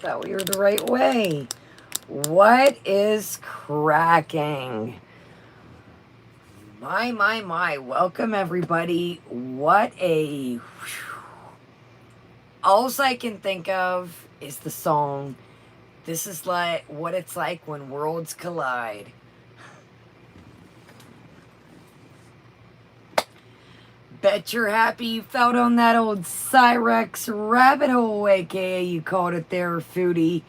Thought we were the right way. What is cracking? My. Welcome, everybody. What a... All I can think of is the song, This Is Like What It's Like When Worlds Collide. Bet you're happy you felt on that old Cyrax rabbit hole, aka you called it there, Foodie.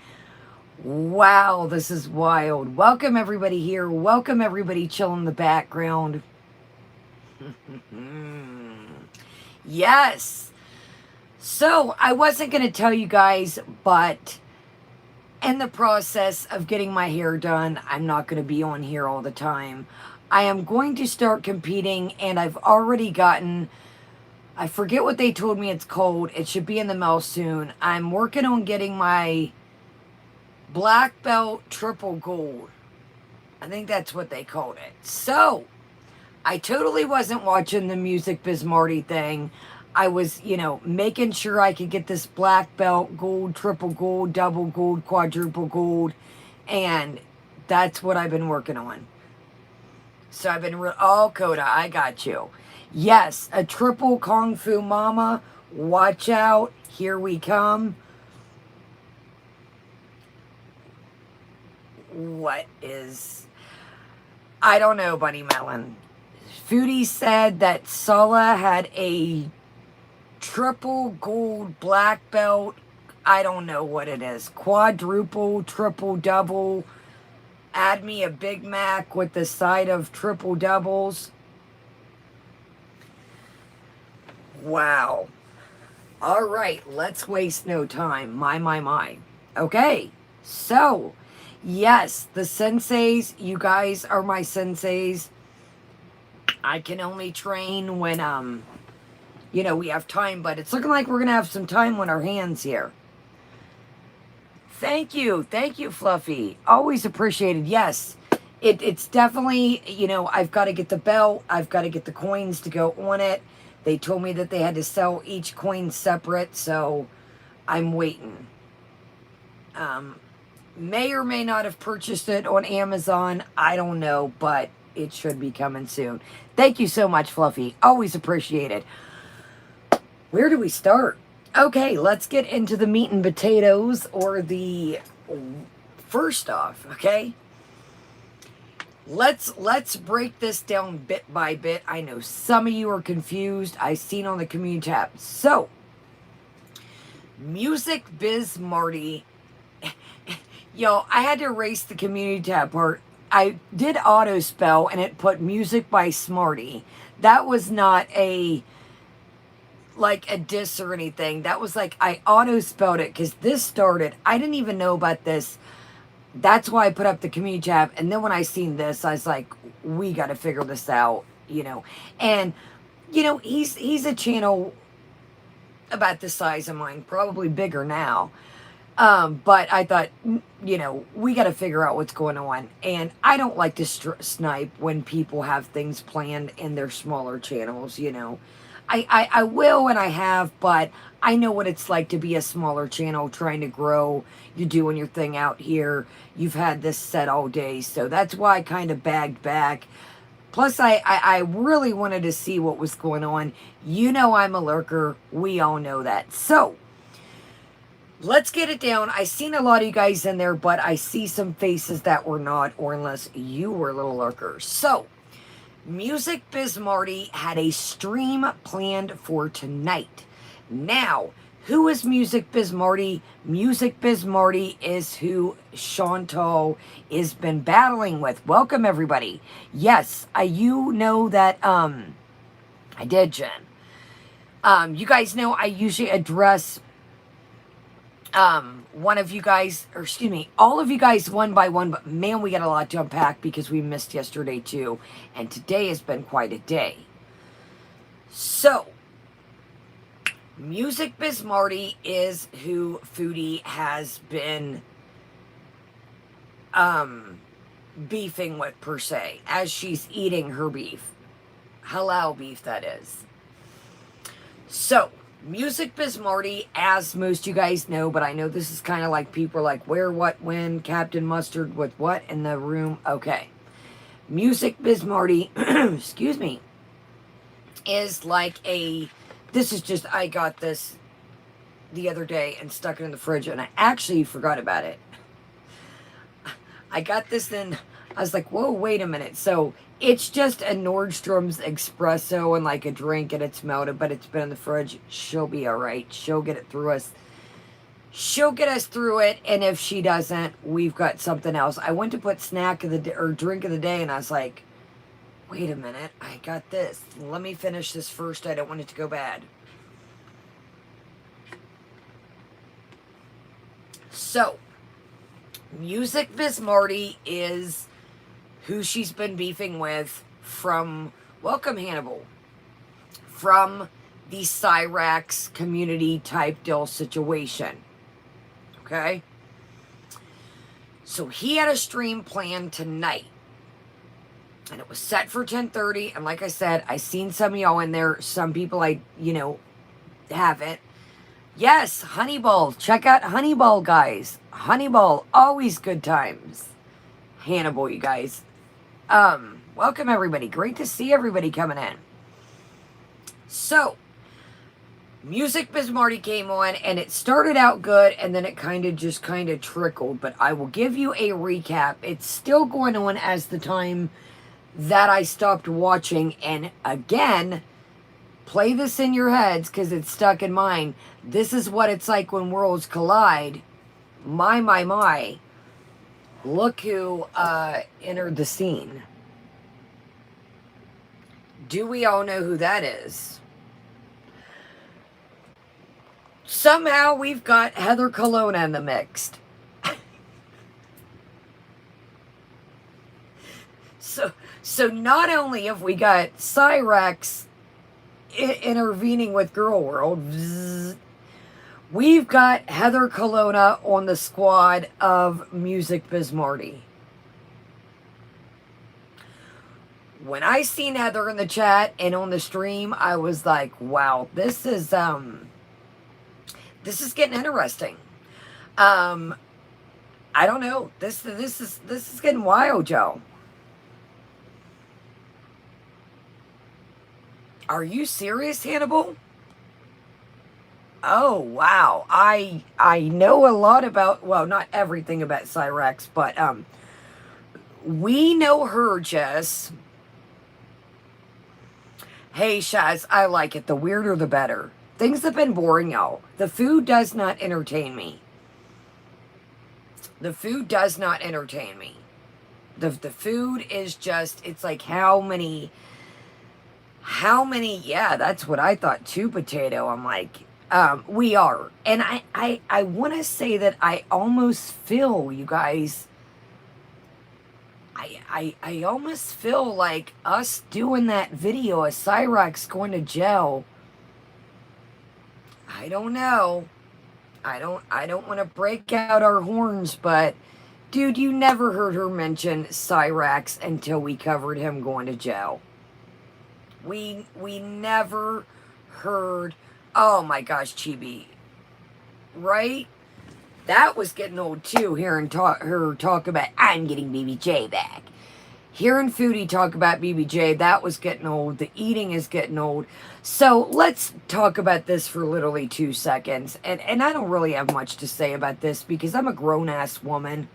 Wow, this is wild. Welcome everybody here. Welcome everybody chilling in the background. Yes. So, I wasn't going to tell you guys, but in the process of getting my hair done, I'm not going to be on here all the time. I am going to start competing, and I've already gotten, I forget what they told me it's called. It should be in the mail soon. I'm working on getting my black belt triple gold. I think that's what they called it. So, I totally wasn't watching the Music Biz Marty thing. I was, making sure I could get this black belt, gold, triple gold, double gold, quadruple gold. And that's what I've been working on. So I've been, oh, Coda, I got you. Yes, a triple Kung Fu Mama. Watch out. Here we come. What is... I don't know, Bunny Melon. Foodie said that Sala had a triple gold black belt. I don't know what it is. Quadruple, triple, double. Add me a Big Mac with the side of triple doubles. Wow. All right, let's waste no time. My. Okay, so, yes, the senseis, you guys are my senseis. I can only train when, we have time, but it's looking like we're going to have some time on our hands here. Thank you, Fluffy. Always appreciated. Yes, it's definitely, I've got to get the belt. I've got to get the coins to go on it. They told me that they had to sell each coin separate, so I'm waiting. May or may not have purchased it on Amazon. I don't know, but it should be coming soon. Thank you so much, Fluffy. Always appreciated. Where do we start? Okay, let's get into the meat and potatoes, or the first off, okay? Let's break this down bit by bit. I know some of you are confused. I've seen on the community tab. So, Music Biz Marty. Yo, I had to erase the community tab part. I did auto spell and it put Music by Smarty. That was not a diss or anything. That was like, I auto spelled it because this started, I didn't even know about this. That's why I put up the community tab. And then when I seen this, I was like, we got to figure this out, And, he's a channel about the size of mine, probably bigger now. But I thought, we got to figure out what's going on. And I don't like to snipe when people have things planned in their smaller channels, I will and I have, but I know what it's like to be a smaller channel trying to grow. You're doing your thing out here. You've had this set all day. So that's why I kind of bagged back. Plus, I really wanted to see what was going on. I'm a lurker. We all know that. So, let's get it down. I seen a lot of you guys in there, but I see some faces that were not, or unless you were little lurkers. So, Music Biz Marty had a stream planned for tonight. Now, who is Music Biz Marty? Music Biz Marty is who Chantal has been battling with. Welcome, everybody. Yes, you know that, I did, Jen. You guys know I usually address one of you guys, or excuse me, all of you guys one by one, but man, we got a lot to unpack because we missed yesterday too, and today has been quite a day. So, Music Biz Marty is who Foodie has been beefing with, per se, as she's eating her beef. Halal beef, that is. So, Music Biz Marty, as most of you guys know, but I know this is kind of like people are like, where, what, when, Captain Mustard with what in the room. Okay. Music Biz Marty, excuse me, is like a, this is just, I got this the other day and stuck it in the fridge, and I actually forgot about it. I got this in, I was like, whoa, wait a minute. So it's just a Nordstrom's espresso and like a drink, and it's melted, but it's been in the fridge. She'll be all right. She'll get it through us. She'll get us through it, and if she doesn't, we've got something else. I went to put snack of the day, or drink of the day, and I was like, wait a minute, I got this. Let me finish this first. I don't want it to go bad. So, Music Biz Marty is who she's been beefing with from, welcome Hannibal, from the Cyrax community type deal situation. Okay? So he had a stream planned tonight. And it was set for 10:30. And like I said, I seen some of y'all in there. Some people haven't. Yes, Honeyball. Check out Honeyball, guys. Honeyball, always good times. Hannibal, you guys. Welcome everybody. Great to see everybody coming in. So, Music Biz Marty came on, and it started out good, and then it kind of trickled. But I will give you a recap. It's still going on as the time that I stopped watching, and again, play this in your heads because it's stuck in mine. This is what it's like when worlds collide. My. Look who entered the scene. Do we all know who that is? Somehow we've got Heather Colonna in the mix. So not only have we got Cyrax intervening with Girl World, we've got Heather Colonna on the squad of Music Biz Marty. When I seen Heather in the chat and on the stream, I was like, wow, this is getting interesting. I don't know. This is getting wild, Joe. Are you serious, Hannibal? Oh, wow. I know a lot about, well, not everything about Cyrax, but we know her, Jess. Hey, Shaz, I like it. The weirder, the better. Things have been boring, y'all. The food does not entertain me. The food does not entertain me. The food is just, it's like how many, yeah, that's what I thought too, potato. I'm like, we are. And I want to say that I almost feel, you guys, I almost feel like us doing that video of Cyrax going to jail. I don't know. I don't want to break out our horns, but dude, you never heard her mention Cyrax until we covered him going to jail. We never heard. Oh my gosh, Chibi. Right? That was getting old too, hearing her talk about, I'm getting BBJ back. Hearing Foodie talk about BBJ, that was getting old. The eating is getting old. So let's talk about this for literally 2 seconds. And I don't really have much to say about this because I'm a grown-ass woman.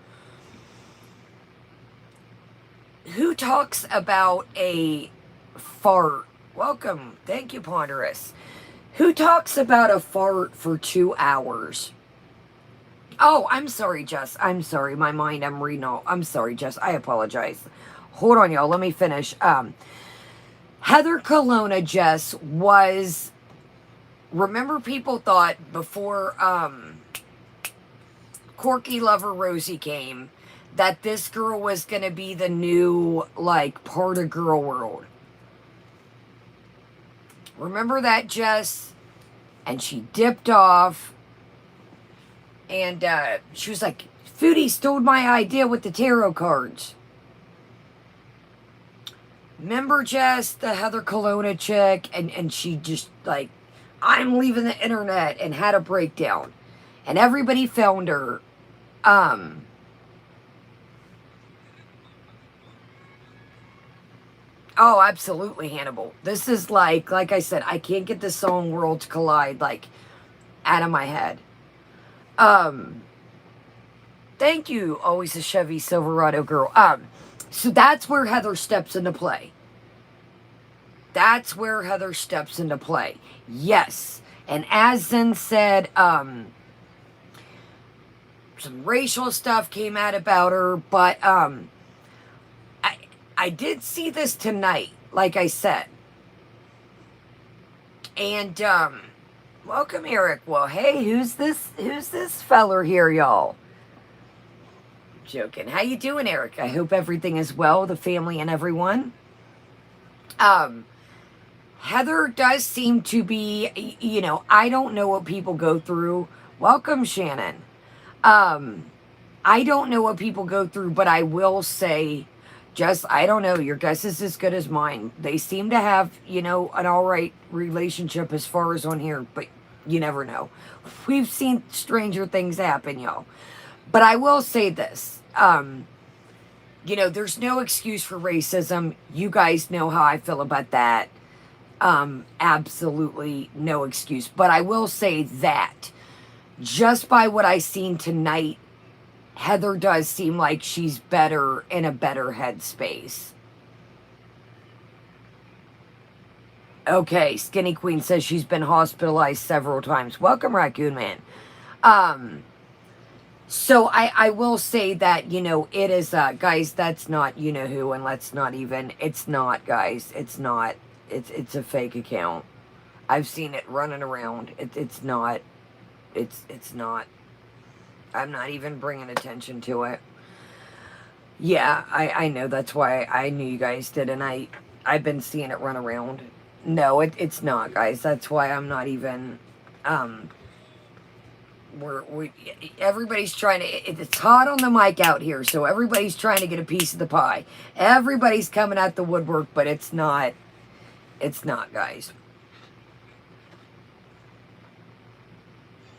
Who talks about a fart? Welcome. Thank you, Ponderous. Who talks about a fart for 2 hours? Oh, I'm sorry, Jess. I'm sorry. My mind, I'm reading all. I'm sorry, Jess. I apologize. Hold on, y'all. Let me finish. Heather Colonna, Jess, was... Remember, people thought before Corky Lover Rosie came that this girl was going to be the new, like, part of Girl World. Remember that, Jess? And she dipped off. And she was like, Foodie stole my idea with the tarot cards. Remember, Jess, the Heather Colonna chick? And she just, like, I'm leaving the internet, and had a breakdown. And everybody found her. Oh, absolutely, Hannibal. This is like I said, I can't get this song Worlds Collide, like, out of my head. Thank you, always a Chevy Silverado girl. So that's where Heather steps into play. That's where Heather steps into play. Yes. And as Zen said, some racial stuff came out about her, but I did see this tonight, like I said. And welcome, Eric. Well, hey, who's this feller here, y'all? Joking. How you doing, Eric? I hope everything is well, the family and everyone. Heather does seem to be, you know, I don't know what people go through. Welcome, Shannon. I don't know what people go through, but I will say, just, I don't know, your guess is as good as mine. They seem to have, you know, an all right relationship as far as on here, but you never know. We've seen stranger things happen, y'all. But I will say this. You know, there's no excuse for racism. You guys know how I feel about that. Absolutely no excuse. But I will say that just by what I seen tonight, Heather does seem like she's better, in a better headspace. Okay, Skinny Queen says she's been hospitalized several times. Welcome, Raccoon Man. So I will say that, you know, it is, guys, that's not you-know-who, and let's not even, it's not, guys, it's not, it's a fake account. I've seen it running around. It's not, it's not, I'm not even bringing attention to it. Yeah, I know, that's why I knew you guys did, and I've been seeing it run around. No, it's not, guys, that's why I'm not even, everybody's trying to, it's hot on the mic out here, so everybody's trying to get a piece of the pie. Everybody's coming at the woodwork, but it's not, guys.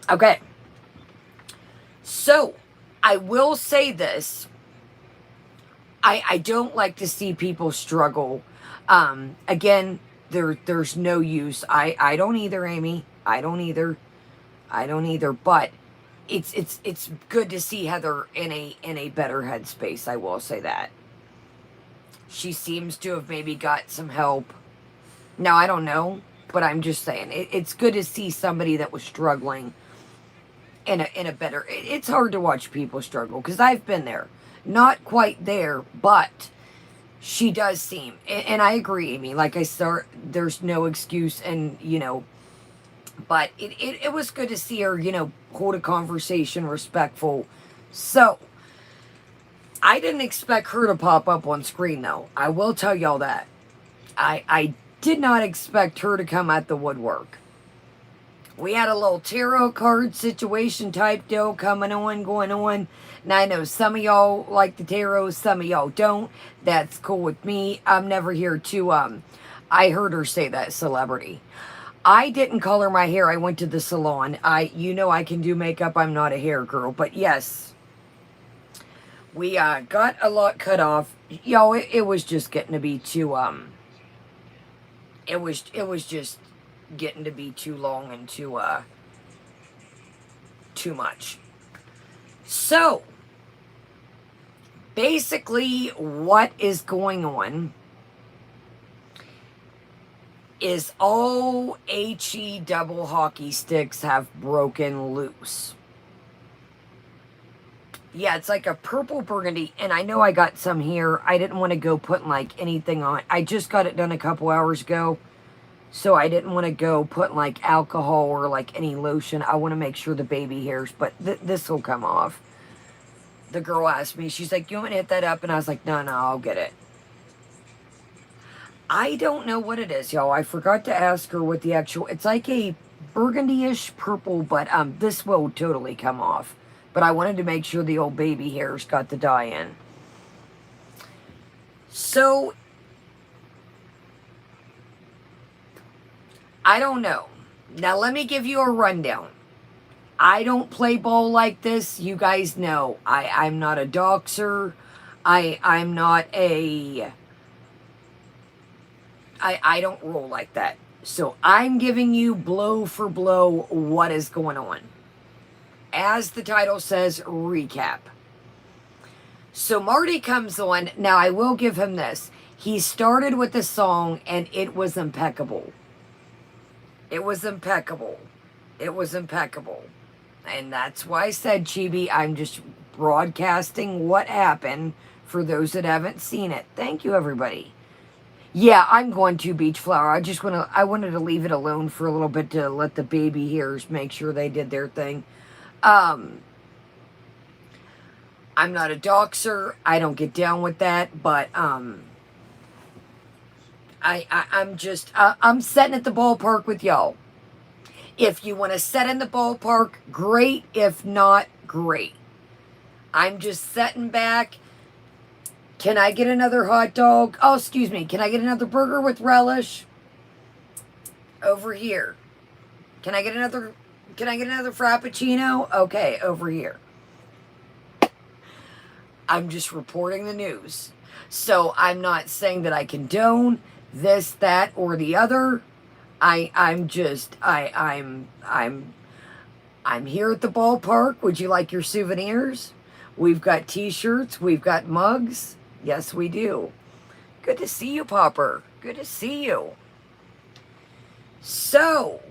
Okay. So, I will say this. I don't like to see people struggle. Again, there's no use. I don't either, Amy. I don't either, but it's good to see Heather in a better headspace, I will say that. She seems to have maybe got some help. Now, I don't know, but I'm just saying, it's good to see somebody that was struggling in a better, it's hard to watch people struggle, because I've been there. Not quite there, but she does seem, and I agree, Amy, like I said, there's no excuse, and, you know, but it was good to see her, you know, hold a conversation, respectful. So, I didn't expect her to pop up on screen, though. I will tell y'all that. I did not expect her to come at the woodwork. We had a little tarot card situation type deal coming on, going on. Now, I know some of y'all like the tarot, some of y'all don't. That's cool with me. I'm never here to, I heard her say that, celebrity. I didn't color my hair. I went to the salon. You know I can do makeup. I'm not a hair girl. But yes, we got a lot cut off. Yo, it was just getting to be too, it was just getting to be too long and too much. So, basically what is going on is all HE double hockey sticks have broken loose. Yeah, it's like a purple burgundy, and I know I got some here. I didn't want to go putting like anything on. I just got it done a couple hours ago, so I didn't want to go putting like alcohol or like any lotion. I want to make sure the baby hairs, but this will come off. The girl asked me, she's like, you want me to hit that up? And I was like, no, I'll get it. I don't know what it is, y'all. I forgot to ask her what the actual, it's like a burgundy-ish purple, but this will totally come off. But I wanted to make sure the old baby hairs got the dye in. So, I don't know. Now let me give you a rundown. I don't play ball like this. You guys know I'm not a doxer. I'm not a... I don't roll like that. So I'm giving you blow for blow what is going on. As the title says, recap. So Marty comes on. Now I will give him this. He started with the song and it was impeccable. It was impeccable. It was impeccable. And that's why I said, Chibi, I'm just broadcasting what happened for those that haven't seen it. Thank you, everybody. Yeah, I'm going to Beach Flower. I wanted to leave it alone for a little bit to let the baby hairs make sure they did their thing. I'm not a doxer. I don't get down with that, but I'm setting at the ballpark with y'all. If you want to set in the ballpark, great. If not, great. I'm just setting back. Can I get another hot dog? Oh, excuse me. Can I get another burger with relish? Over here. Can I get another frappuccino? Okay, over here. I'm just reporting the news. So I'm not saying that I condone this, that, or the other. I'm here at the ballpark. Would you like your souvenirs? We've got t-shirts. We've got mugs. Yes, we do. Good to see you, Popper. Good to see you. So,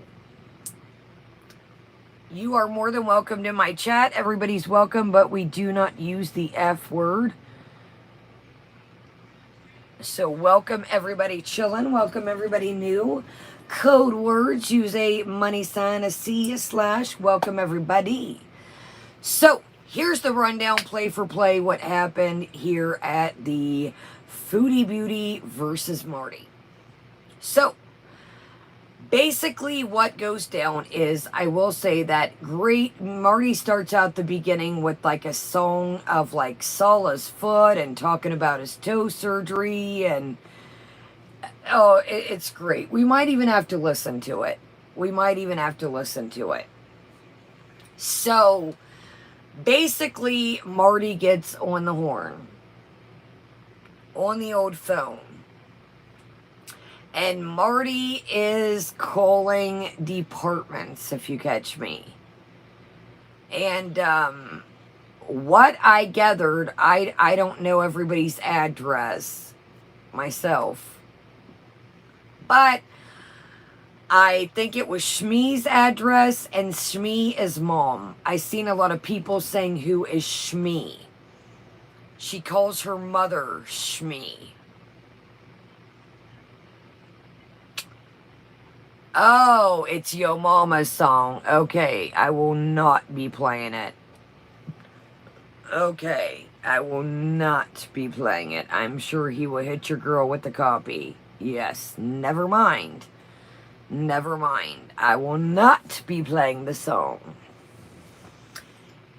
you are more than welcome to my chat. Everybody's welcome, but we do not use the F word. So, welcome everybody chilling. Welcome everybody new. Code words, use a money sign, a C, a slash. Welcome everybody. So, here's the rundown, play for play, what happened here at the Foodie Beauty versus Marty. So, basically what goes down is, I will say that Marty starts out the beginning with like a song of like Sala's foot and talking about his toe surgery and, oh, it's great. We might even have to listen to it. So, basically, Marty gets on the horn. On the old phone. And Marty is calling departments, if you catch me. And, what I gathered, I don't know everybody's address myself. But I think it was Shmee's address, and Shmee is mom. I seen a lot of people saying, who is Shmee? She calls her mother Shmee. Oh, it's Yo Mama's song. Okay, I will not be playing it. Okay, I will not be playing it. I'm sure he will hit your girl with the copy. Yes, never mind. Never mind. I will not be playing the song.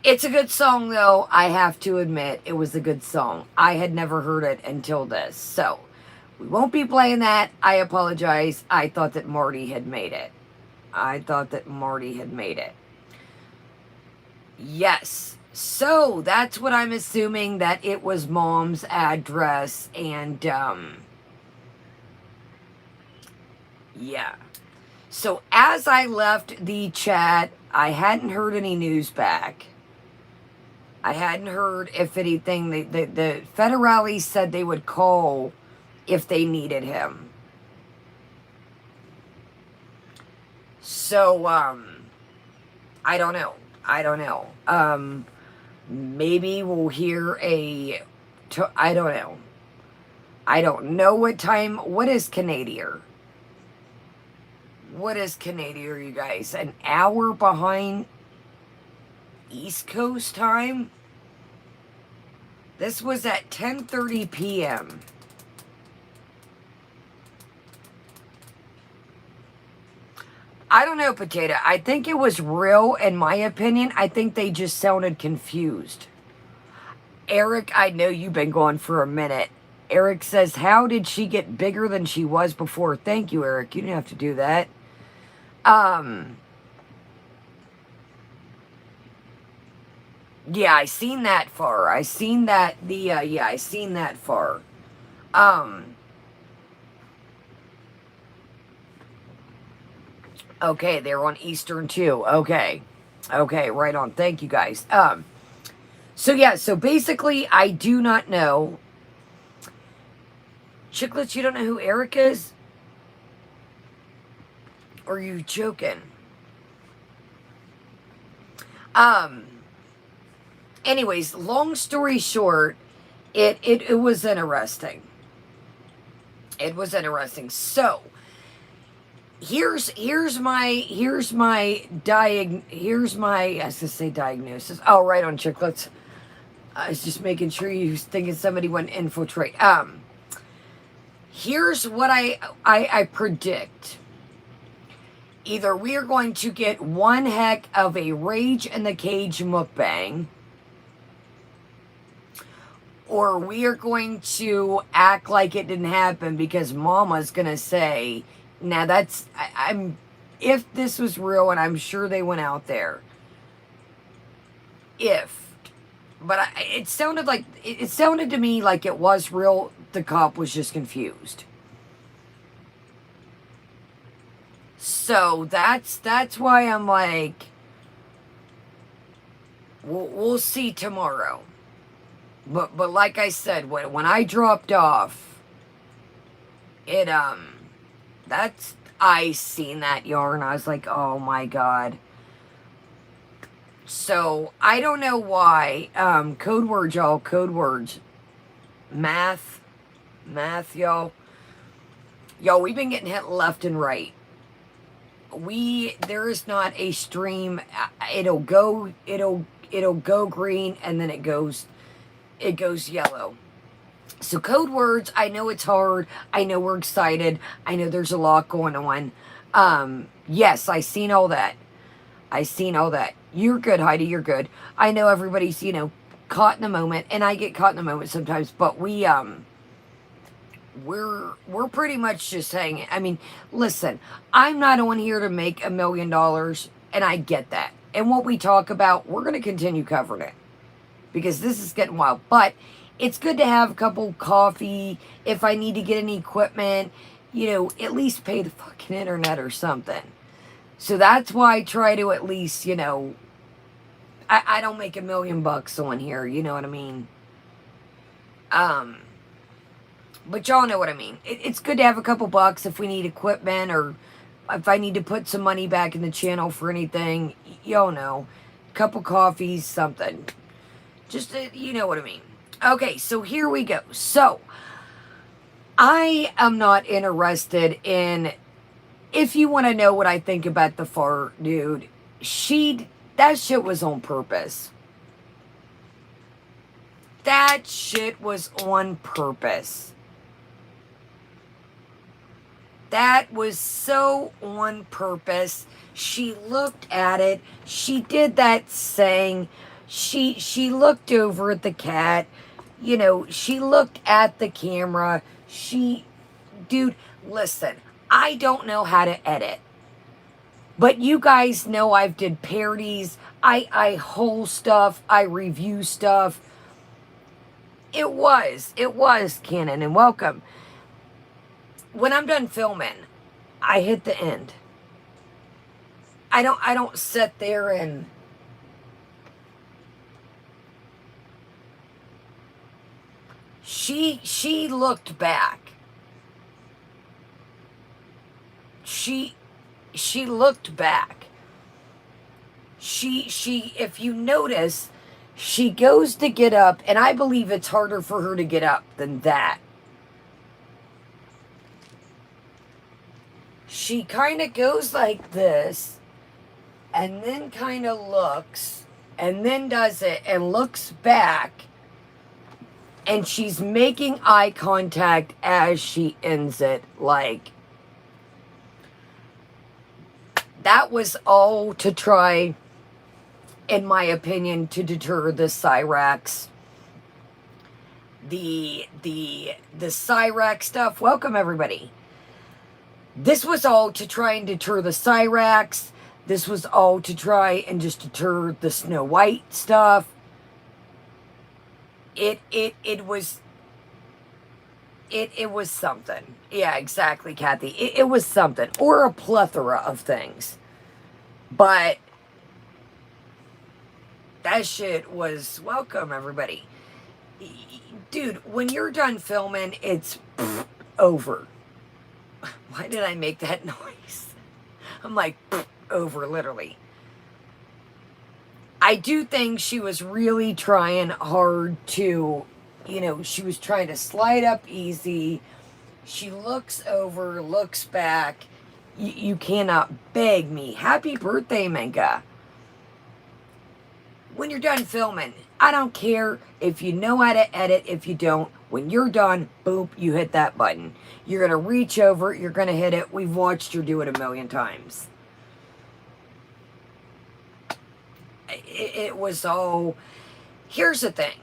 It's a good song, though. I have to admit, it was a good song. I had never heard it until this. So, we won't be playing that. I apologize. I thought that Marty had made it. Yes. So, that's what I'm assuming, that it was mom's address. And, yeah. So, as I left the chat, I hadn't heard any news back. I hadn't heard if anything. The federales said they would call if they needed him. So, I don't know. Maybe we'll hear I don't know. I don't know what time. What is Canadian? You guys? An hour behind East Coast time? This was at 10:30 p.m. I don't know, Potato. I think it was real, in my opinion. I think they just sounded confused. Eric, I know you've been gone for a minute. Eric says, how did she get bigger than she was before? Thank you, Eric. You didn't have to do that. Yeah, I seen that far. I seen that, yeah, I seen that far. Um, okay, they're on Eastern too. Okay. Okay, right on. Thank you guys. So yeah, so basically, I do not know. Chicklets, you don't know who Eric is? Or are you joking? Um, anyways, long story short, it was interesting. It was interesting. So, here's my I was gonna say diagnosis. Oh, right on, Chicklets. I was just making sure you was thinking somebody went infiltrate. Here's what I predict. Either we are going to get one heck of a Rage in the Cage mukbang, or we are going to act like it didn't happen because Mama's gonna say, now that's, I'm, if this was real, and I'm sure they went out there, but it sounded like, it sounded to me like it was real, the cop was just confused. So that's why I'm like, we'll see tomorrow. But like I said, when I dropped off, it I seen that yarn. I was like, oh my god. So I don't know why. Code words, y'all. Code words. Math, y'all. Y'all, we've been getting hit left and right. There is not a stream. It'll go green, and then it goes yellow. So code words, I know it's hard. I know we're excited. I know there's a lot going on. Yes, I seen all that. You're good, Heidi. You're good. I know everybody's, caught in the moment, and I get caught in the moment sometimes, but we're pretty much just hanging. I mean, listen, I'm not on here to make $1 million, and I get that. And what we talk about, we're going to continue covering it because this is getting wild. But it's good to have a couple coffee. If I need to get any equipment, at least pay the fucking internet or something. So that's why I try to at least, I don't make $1 million on here. You know what I mean? But y'all know what I mean. It's good to have a couple bucks if we need equipment or if I need to put some money back in the channel for anything. Y'all know. Couple coffees, something. Just, you know what I mean. Okay, so here we go. So, I am not interested in, if you want to know what I think about the fart, dude, that shit was on purpose. That shit was on purpose. That was so on purpose. She looked at it. She did that saying. She looked over at the cat. She looked at the camera. Dude, listen, I don't know how to edit. But you guys know I've did parodies. I whole stuff. I review stuff. It was canon, and welcome. When I'm done filming, I hit the end. I don't sit there and she looked back. She looked back. She if you notice, she goes to get up, and I believe it's harder for her to get up than that. She kind of goes like this, and then kind of looks, and then does it, and looks back, and she's making eye contact as she ends it, like, that was all to try, in my opinion, to deter the Cyrax. The Cyrax stuff. Welcome, everybody. This was all to try and deter the Cyrax. This was all to try and just deter the Snow White stuff. It was something. Yeah, exactly, Kathy. It was something. Or a plethora of things. But that shit was welcome, everybody. Dude, when you're done filming, it's over. Why did I make that noise? I'm like, over, literally. I do think she was really trying hard to, you know, she was trying to slide up easy. She looks over, looks back. You cannot beg me. Happy birthday, Minka. When you're done filming, I don't care if you know how to edit, if you don't. When you're done, boop, you hit that button. You're going to reach over, you're going to hit it. We've watched her do it a million times. It was all... Here's the thing.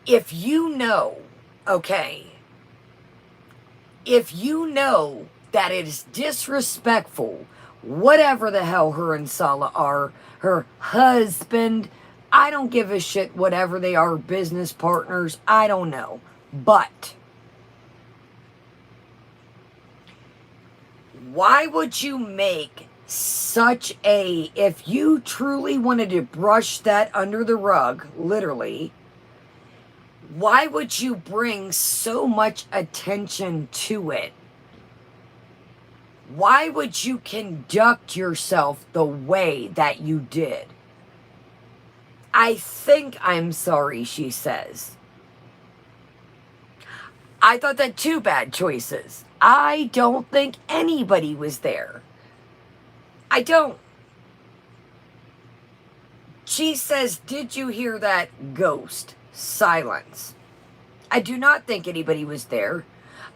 If you know, okay, if you know that it is disrespectful, whatever the hell her and Sala are, her husband, I don't give a shit, whatever they are, business partners, I don't know. But why would you make such a, if you truly wanted to brush that under the rug, literally, why would you bring so much attention to it? Why would you conduct yourself the way that you did? I think I'm sorry, she says. I thought that two bad choices. I don't think anybody was there. I don't. She says, did you hear that? Ghost. Silence. I do not think anybody was there.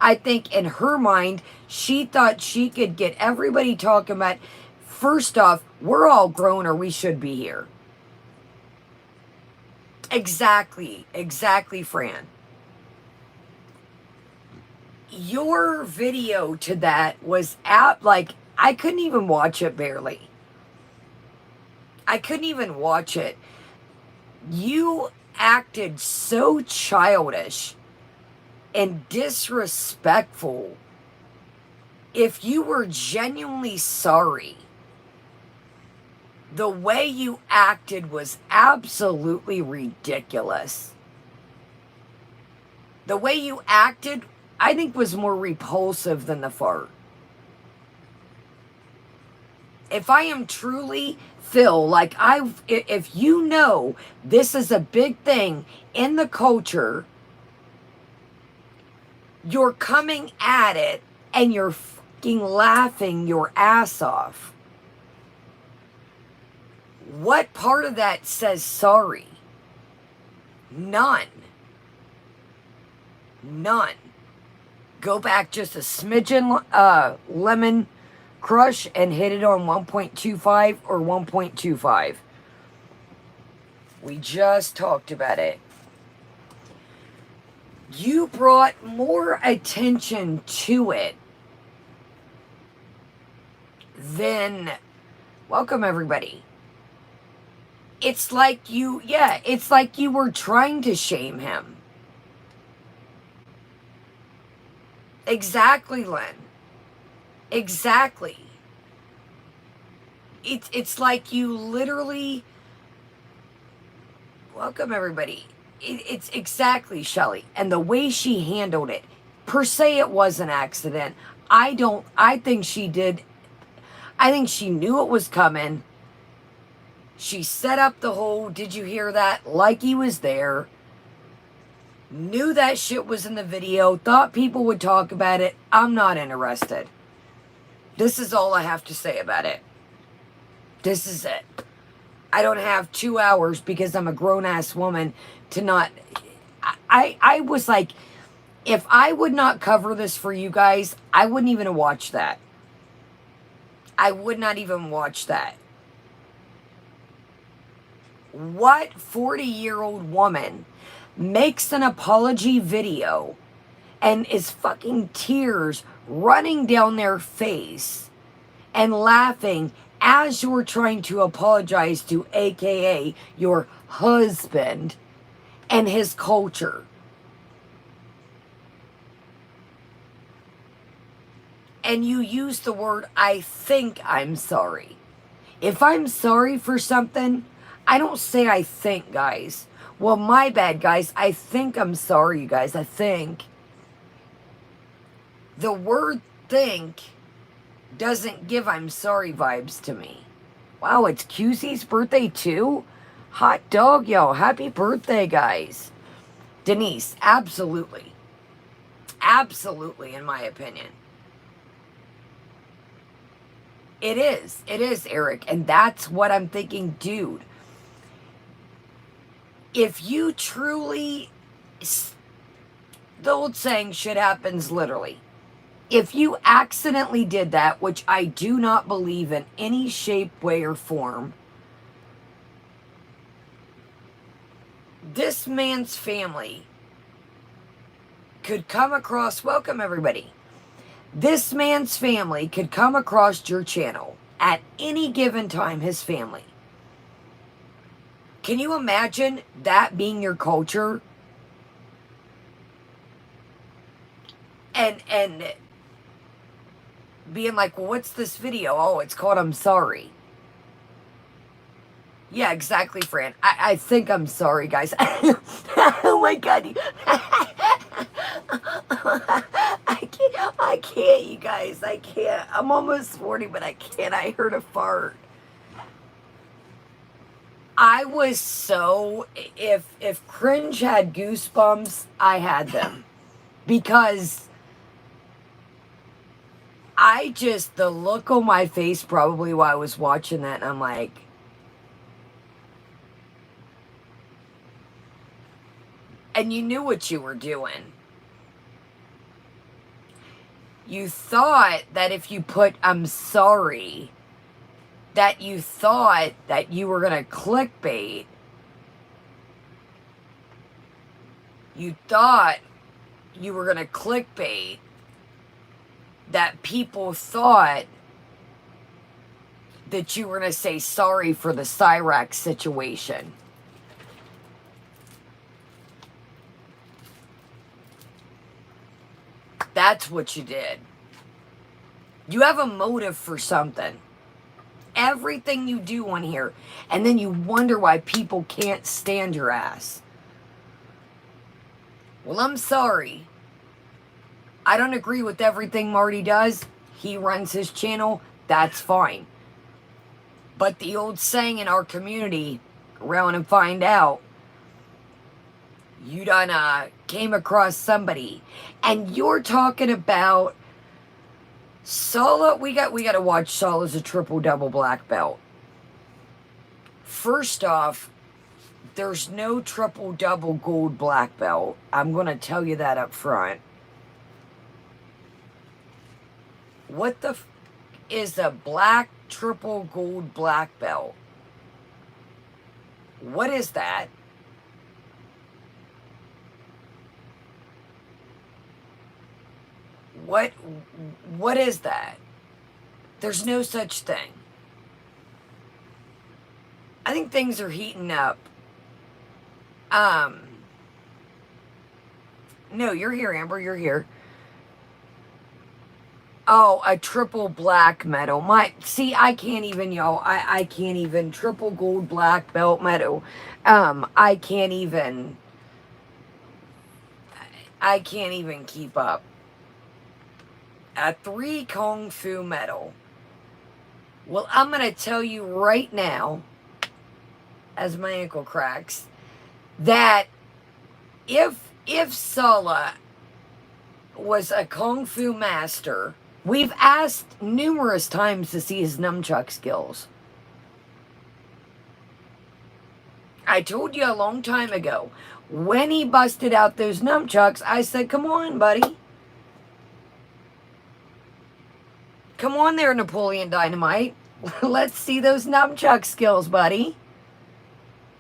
I think in her mind, she thought she could get everybody talking about, first off, we're all grown or we should be here. Exactly, Fran. Your video to that was like, I couldn't even watch it barely. I couldn't even watch it. You acted so childish and disrespectful. If you were genuinely sorry, the way you acted was absolutely ridiculous. The way you acted, I think, was more repulsive than the fart. If I am truly Phil, like if you know this is a big thing in the culture, you're coming at it and you're fucking laughing your ass off. What part of that says sorry? None. None. Go back just a smidgen, lemon crush and hit it on 1.25 or 1.25. We just talked about it. You brought more attention to it than, welcome everybody. It's like it's like you were trying to shame him. Exactly, Len. Exactly. It's like you literally, welcome everybody. It's exactly, Shelly. And the way she handled it, per se it was an accident. I think she knew it was coming. She set up the whole, did you hear that? Like he was there. Knew that shit was in the video. Thought people would talk about it. I'm not interested. This is all I have to say about it. This is it. I don't have 2 hours because I'm a grown-ass woman to not... I was like, if I would not cover this for you guys, I wouldn't even watch that. I would not even watch that. What 40-year-old woman makes an apology video and is fucking tears running down their face and laughing as you're trying to apologize to AKA your husband and his culture. And you use the word, I think I'm sorry. If I'm sorry for something, I don't say I think, guys. Well, my bad, guys. I think I'm sorry, you guys. I think. The word think doesn't give I'm sorry vibes to me. Wow, it's QC's birthday too? Hot dog, yo. Happy birthday, guys. Denise, absolutely. Absolutely, in my opinion. It is, Eric. And that's what I'm thinking, dude. If you truly, the old saying, shit happens literally. If you accidentally did that, which I do not believe in any shape, way, or form, this man's family could come across, welcome everybody. This man's family could come across your channel at any given time, his family. Can you imagine that being your culture? And being like, well, what's this video? Oh, it's called I'm Sorry. Yeah, exactly, Fran. I think I'm sorry, guys. Oh my God. I can't, you guys. I can't. I'm almost 40, but I can't. I heard a fart. I was so, if cringe had goosebumps, I had them. Because I just, the look on my face probably while I was watching that, and I'm like, and you knew what you were doing. You thought that if you put I'm sorry, that you thought that you were going to clickbait. You thought you were going to clickbait. That people thought that you were going to say sorry for the Cyrax situation. That's what you did. You have a motive for something. Everything you do on here, and then you wonder why people can't stand your ass. Well, I'm sorry. I don't agree with everything Marty does. He runs his channel. That's fine. But the old saying in our community, round and find out, you done came across somebody, and you're talking about Sala. We got to watch Sala as a triple-double black belt. First off, there's no triple-double gold black belt. I'm going to tell you that up front. What the is a black triple gold black belt? What is that? What is that? There's no such thing. I think things are heating up. No, you're here, Amber, you're here. Oh, a triple black medal. See, I can't even, y'all. I can't even. Triple gold black belt medal. I can't even keep up. A 3 Kung Fu medal. Well, I'm going to tell you right now, as my ankle cracks, that if Sala was a Kung Fu master, we've asked numerous times to see his nunchuck skills. I told you a long time ago, when he busted out those nunchucks, I said, come on, buddy. Come on there, Napoleon Dynamite. Let's see those nunchuck skills, buddy.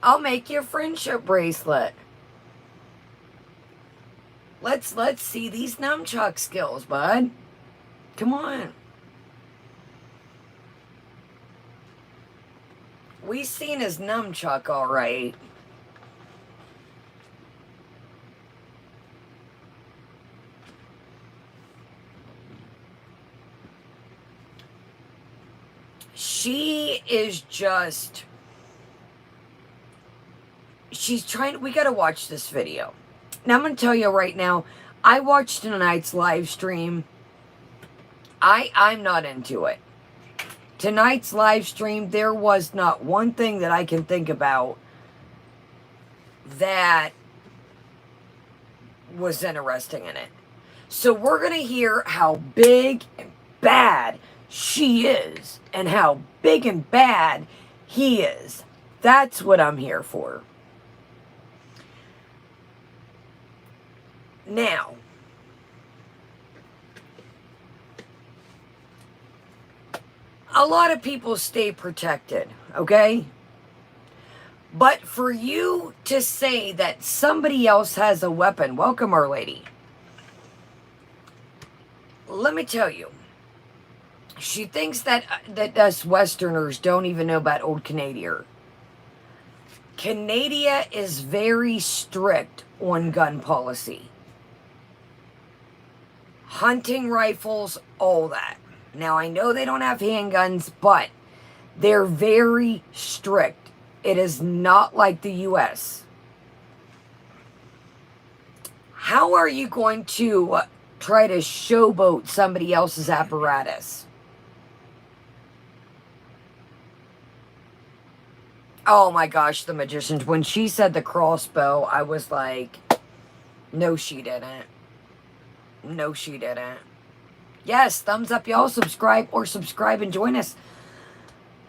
I'll make you a friendship bracelet. Let's see these nunchuck skills, bud. Come on. We seen his nunchuck, all right. She is just... She's trying... We gotta watch this video. Now, I'm gonna tell you right now, I watched tonight's live stream. I'm not into it. Tonight's live stream, there was not one thing that I can think about that was interesting in it. So we're going to hear how big and bad she is and how big and bad he is. That's what I'm here for. Now, a lot of people stay protected, okay? But for you to say that somebody else has a weapon, welcome, Our Lady. Let me tell you, she thinks that us Westerners don't even know about old Canada. Canada is very strict on gun policy. Hunting rifles, all that. Now, I know they don't have handguns, but they're very strict. It is not like the U.S. How are you going to try to showboat somebody else's apparatus? Oh my gosh, the magicians. When she said the crossbow, I was like, no, she didn't. No, she didn't. Yes, thumbs up, y'all. Subscribe and join us.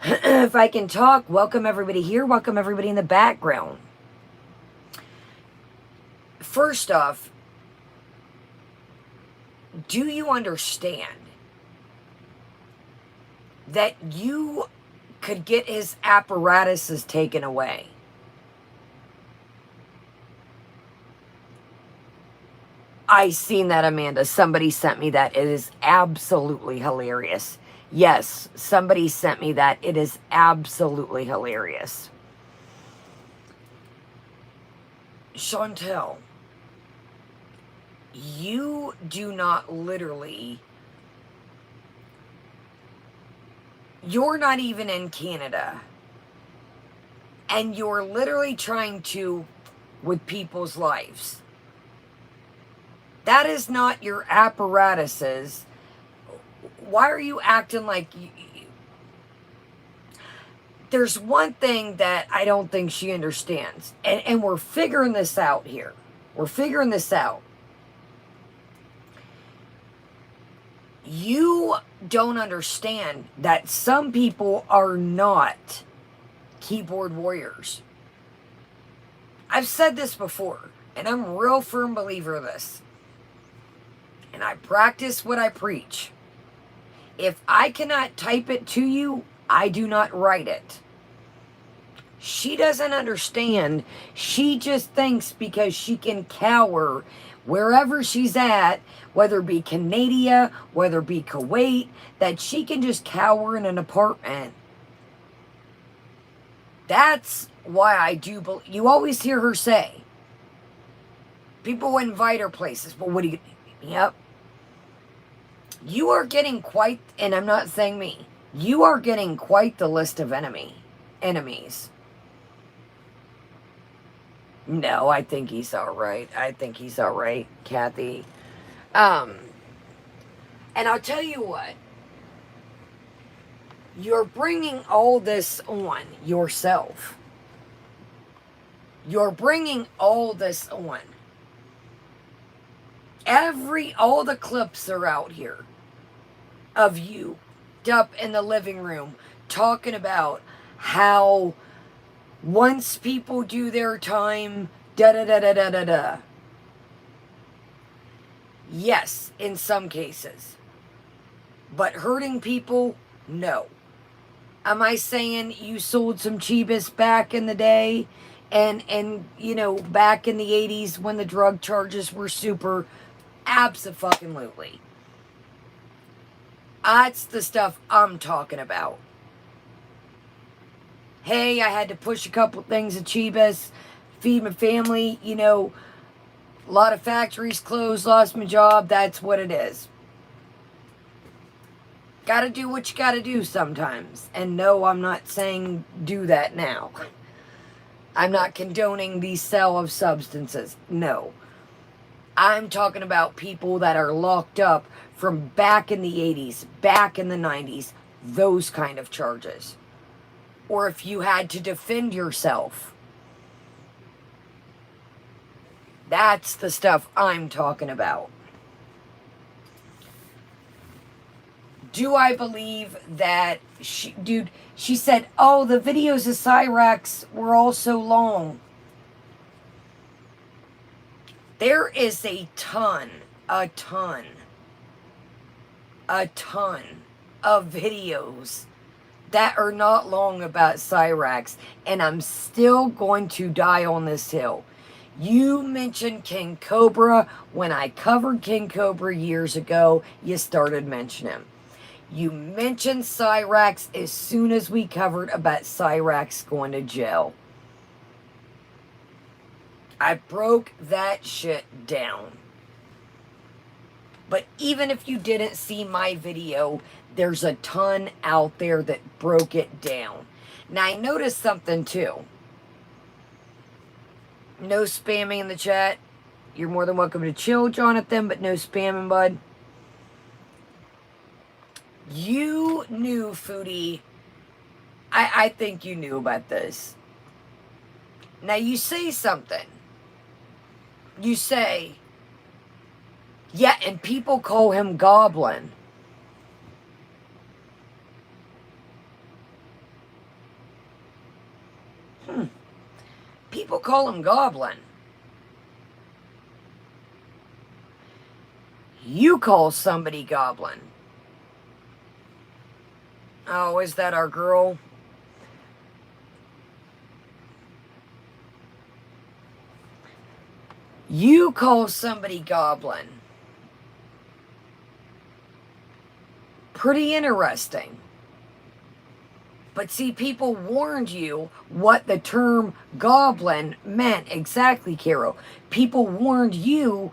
If I can talk, welcome everybody here. Welcome everybody in the background. First off, do you understand that you could get his apparatuses taken away? I seen that, Amanda. Somebody sent me that. It is absolutely hilarious. Yes, somebody sent me that. It is absolutely hilarious. Chantel, you do not literally... You're not even in Canada. And you're literally trying to... with people's lives. That is not your apparatuses. Why are you acting like there's one thing that I don't think she understands. And we're figuring this out here. We're figuring this out. You don't understand that some people are not keyboard warriors. I've said this before, and I'm a real firm believer of this. And I practice what I preach. If I cannot type it to you, I do not write it. She doesn't understand. She just thinks because she can cower wherever she's at, whether it be Canada, whether it be Kuwait, that she can just cower in an apartment. That's why I do believe. You always hear her say, people invite her places, but what do you... Yep. You are getting quite, and I'm not saying me, you are getting quite the list of enemies. No, I think he's all right. I think he's all right, Kathy. And I'll tell you what. You're bringing all this on yourself. You're bringing all this on. All the clips are out here of you up in the living room talking about how once people do their time, da-da-da-da-da-da-da. Yes, in some cases. But hurting people, no. Am I saying you sold some Chibis back in the day And you know, back in the 80s when the drug charges were super, abso-fucking-lutely. That's the stuff I'm talking about. Hey, I had to push a couple things at Chivas, feed my family, you know, a lot of factories closed, lost my job, that's what it is. Gotta do what you gotta do sometimes. And no, I'm not saying do that now. I'm not condoning the sale of substances. No. I'm talking about people that are locked up from back in the 80s, back in the 90s, those kind of charges. Or if you had to defend yourself. That's the stuff I'm talking about. Do I believe that she said, oh, the videos of Cyrax were all so long. There is a ton of videos that are not long about Cyrax, and I'm still going to die on this hill. You mentioned King Cobra. When I covered King Cobra years ago, you started mentioning him. You mentioned Cyrax as soon as we covered about Cyrax going to jail. I broke that shit down. But even if you didn't see my video, there's a ton out there that broke it down. Now, I noticed something too. No spamming in the chat. You're more than welcome to chill, Jonathan, but no spamming, bud. You knew, Foodie. I think you knew about this. Now, you say something. You say, yeah, and people call him Goblin. People call him Goblin. You call somebody Goblin. Oh, is that our girl? You call somebody Goblin. Pretty interesting. But see, people warned you what the term Goblin meant exactly, Carol. People warned you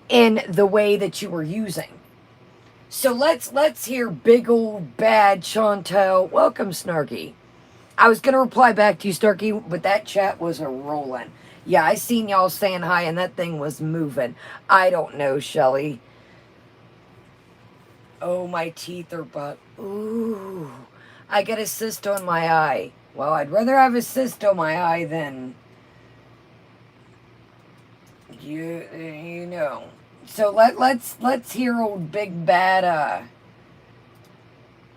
in the way that you were using. So let's hear big old bad Chantel. Welcome, Snarky. I was going to reply back to you, Snarky, but that chat was a rolling. Yeah, I seen y'all saying hi, and that thing was moving. I don't know, Shelly. Oh, my teeth are butt. Ooh, I got a cyst on my eye. Well, I'd rather have a cyst on my eye than... You know... So let's hear old big bad.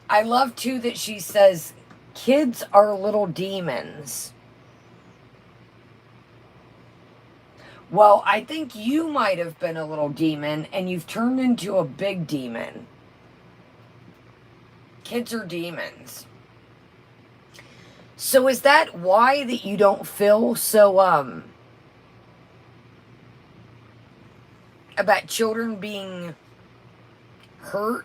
I love too that she says kids are little demons. Well, I think you might have been a little demon and you've turned into a big demon. Kids are demons. So is that why that you don't feel so about children being hurt?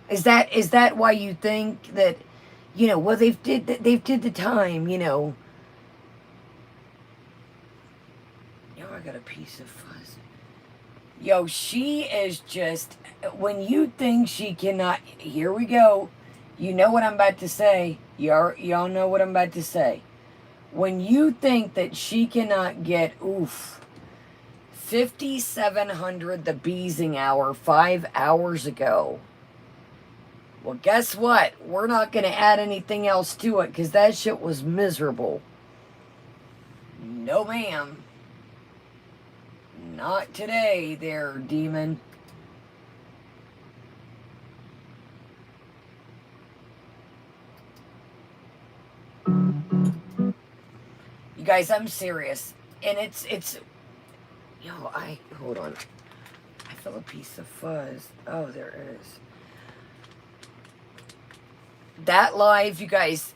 Is that why you think that, you know, well, they've did the time, you know? Yo, I got a piece of fuzz. Yo, she is just, when you think she cannot, here we go. You know what I'm about to say. Y'all know what I'm about to say. When you think that she cannot get, 5,700 the beezing hour 5 hours ago. Well, guess what? We're not going to add anything else to it because that shit was miserable. No, ma'am. Not today, there, demon. You guys, I'm serious. And it's... Yo, hold on. I feel a piece of fuzz. Oh, there is. That live, you guys,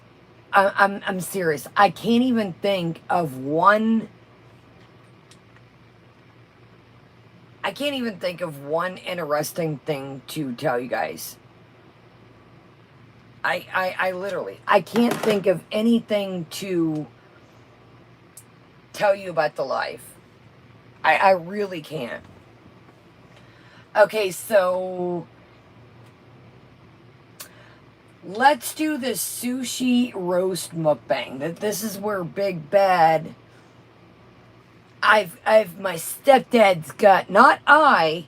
I'm serious. I can't even think of one. I can't even think of one interesting thing to tell you guys. I literally, I can't think of anything to tell you about the life. I really can't. Okay, so let's do the sushi roast mukbang. This is where Big Bad. I've my stepdad's got, not I,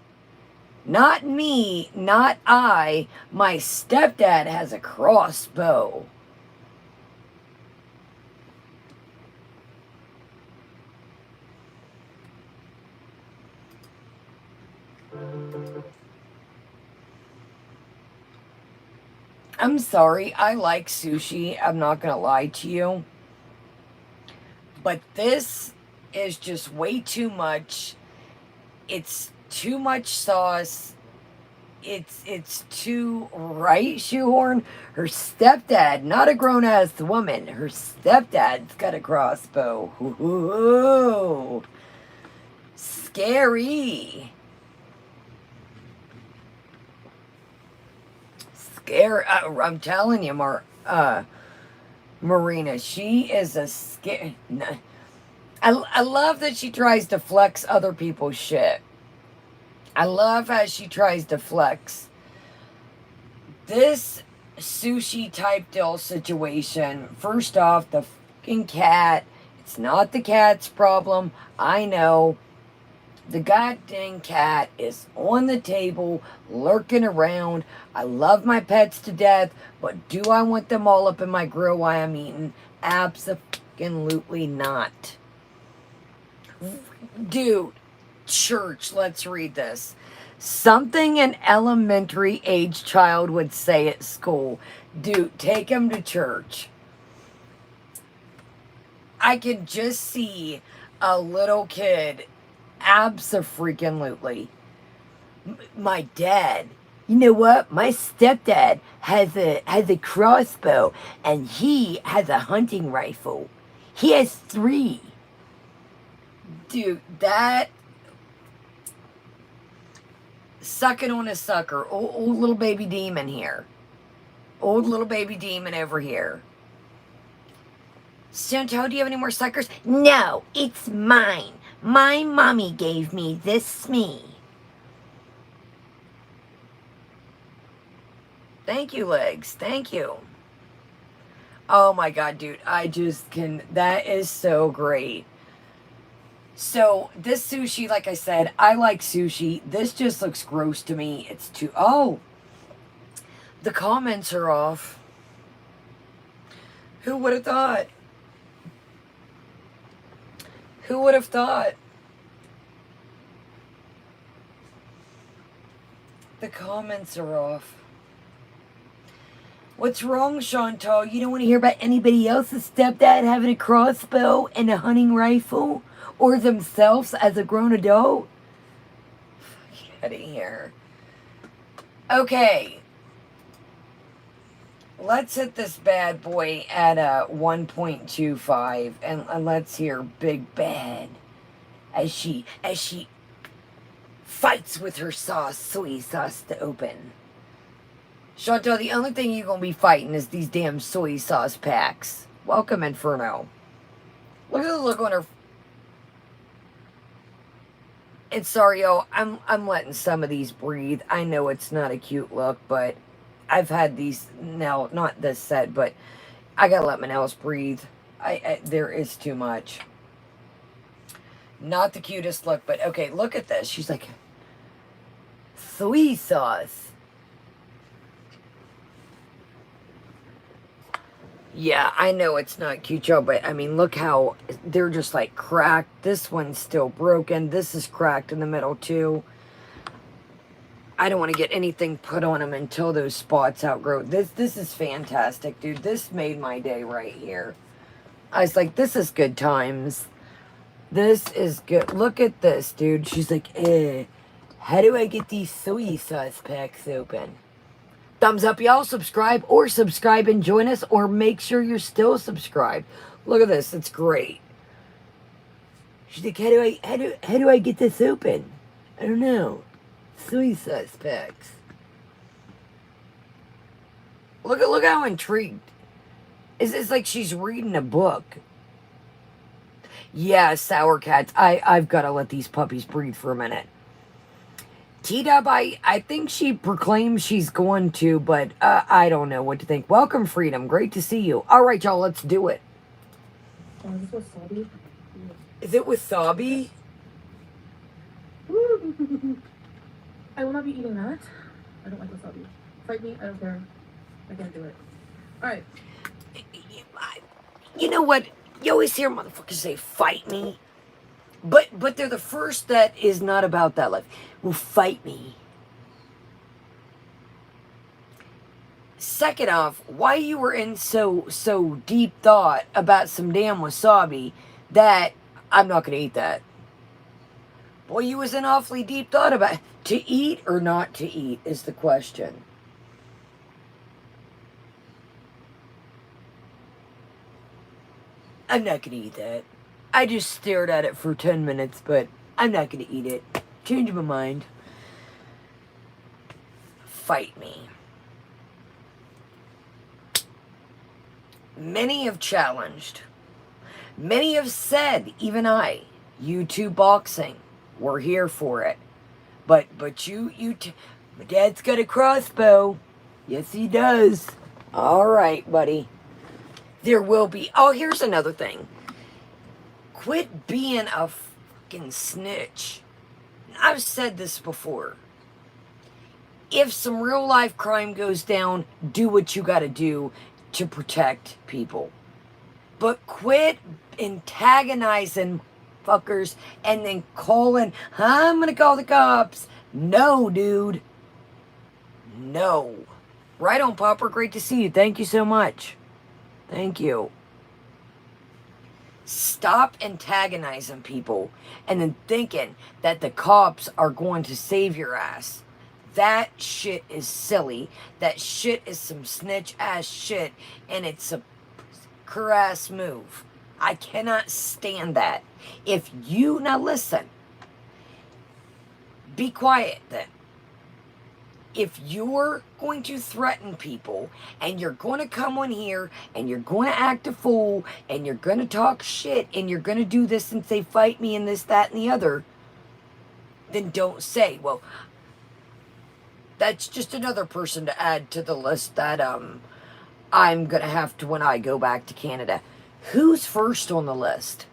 not me, not I. My stepdad has a crossbow. I'm sorry, I like sushi. I'm not gonna lie to you. But this is just way too much. It's too much sauce. It's too right, Shoehorn. Her stepdad, not a grown ass woman. Her stepdad's got a crossbow. Ooh, scary. Scary. I'm telling you, Marina, she is a scary. I love that she tries to flex other people's shit. I love how she tries to flex. This sushi type deal situation, first off, the fucking cat, it's not the cat's problem. I know. The goddamn cat is on the table, lurking around. I love my pets to death, but do I want them all up in my grill while I'm eating? Absolutely not. Dude, church, let's read this. Something an elementary age child would say at school. Dude, take him to church. I can just see a little kid, abso-freaking-lutely. My dad, you know what? My stepdad has a crossbow, and he has a hunting rifle. He has 3. Dude, that sucking on a sucker. Old little baby demon here. Old little baby demon over here. Chantal, do you have any more suckers? No, it's mine. My mommy gave me this smee. Thank you, Legs. Thank you. Oh my god, dude. I just can. That is so great. So, this sushi, like I said, I like sushi. This just looks gross to me. It's too... Oh! The comments are off. Who would have thought? Who would have thought? The comments are off. What's wrong, Chantal? You don't want to hear about anybody else's stepdad having a crossbow and a hunting rifle? Or themselves as a grown adult? Get out of here. Okay. Let's hit this bad boy at a 1.25 and let's hear Big Bad as she fights with her soy sauce to open. Chantal, the only thing you're gonna be fighting is these damn soy sauce packs. Welcome, Inferno. Look at the look on her. And sorry, yo, I'm letting some of these breathe. I know it's not a cute look, but I've had these now, not this set, but I gotta let my nails breathe. There is too much. Not the cutest look, but okay, look at this. She's like, soy sauce. Yeah, I know it's not cute, y'all, but I mean, look how they're just like cracked. This one's still broken. This is cracked in the middle too. I don't want to get anything put on them until those spots outgrow. This is fantastic, dude. This made my day right here. I was like, this is good times. This is good. Look at this, dude. She's like, how do I get these soy sauce packs open? Thumbs up, y'all. Subscribe or subscribe and join us, or make sure you're still subscribed. Look at this. It's great. She's like, how do I get this open? I don't know. Three suspects. Look how intrigued. It's like she's reading a book. Yeah, sour cats. I've got to let these puppies breathe for a minute. T-Dub, I think she proclaims she's going to, but I don't know what to think. Welcome, Freedom. Great to see you. All right, y'all, let's do it. Is this wasabi? Is it wasabi? I will not be eating that. I don't like wasabi. Fight me, I don't care. I can't do it. Alright. You know what? You always hear motherfuckers say, fight me. But they're the first that is not about that life. Well, fight me. Second off, why you were in so deep thought about some damn wasabi that I'm not going to eat that. Boy, you was in awfully deep thought about to eat or not to eat is the question. I'm not going to eat that. I just stared at it for 10 minutes, but I'm not going to eat it. Change my mind. Fight me. Many have challenged. Many have said, even I, YouTube boxing, we're here for it. But my dad's got a crossbow. Yes, he does. All right, buddy. There will be. Oh, here's another thing. Quit being a fucking snitch. I've said this before. If some real life crime goes down, do what you gotta do to protect people. But quit antagonizing fuckers and then calling, I'm gonna call the cops. No, dude. No. Right on, Popper. Great to see you. Thank you so much. Thank you. Stop antagonizing people and then thinking that the cops are going to save your ass. That shit is silly. That shit is some snitch ass shit, and it's a ass move. I cannot stand that. If you, now listen, be quiet then. If you're going to threaten people and you're going to come on here and you're going to act a fool and you're going to talk shit and you're going to do this and say fight me and this, that, and the other, then don't say, well, that's just another person to add to the list that I'm going to have to when I go back to Canada. Who's first on the list?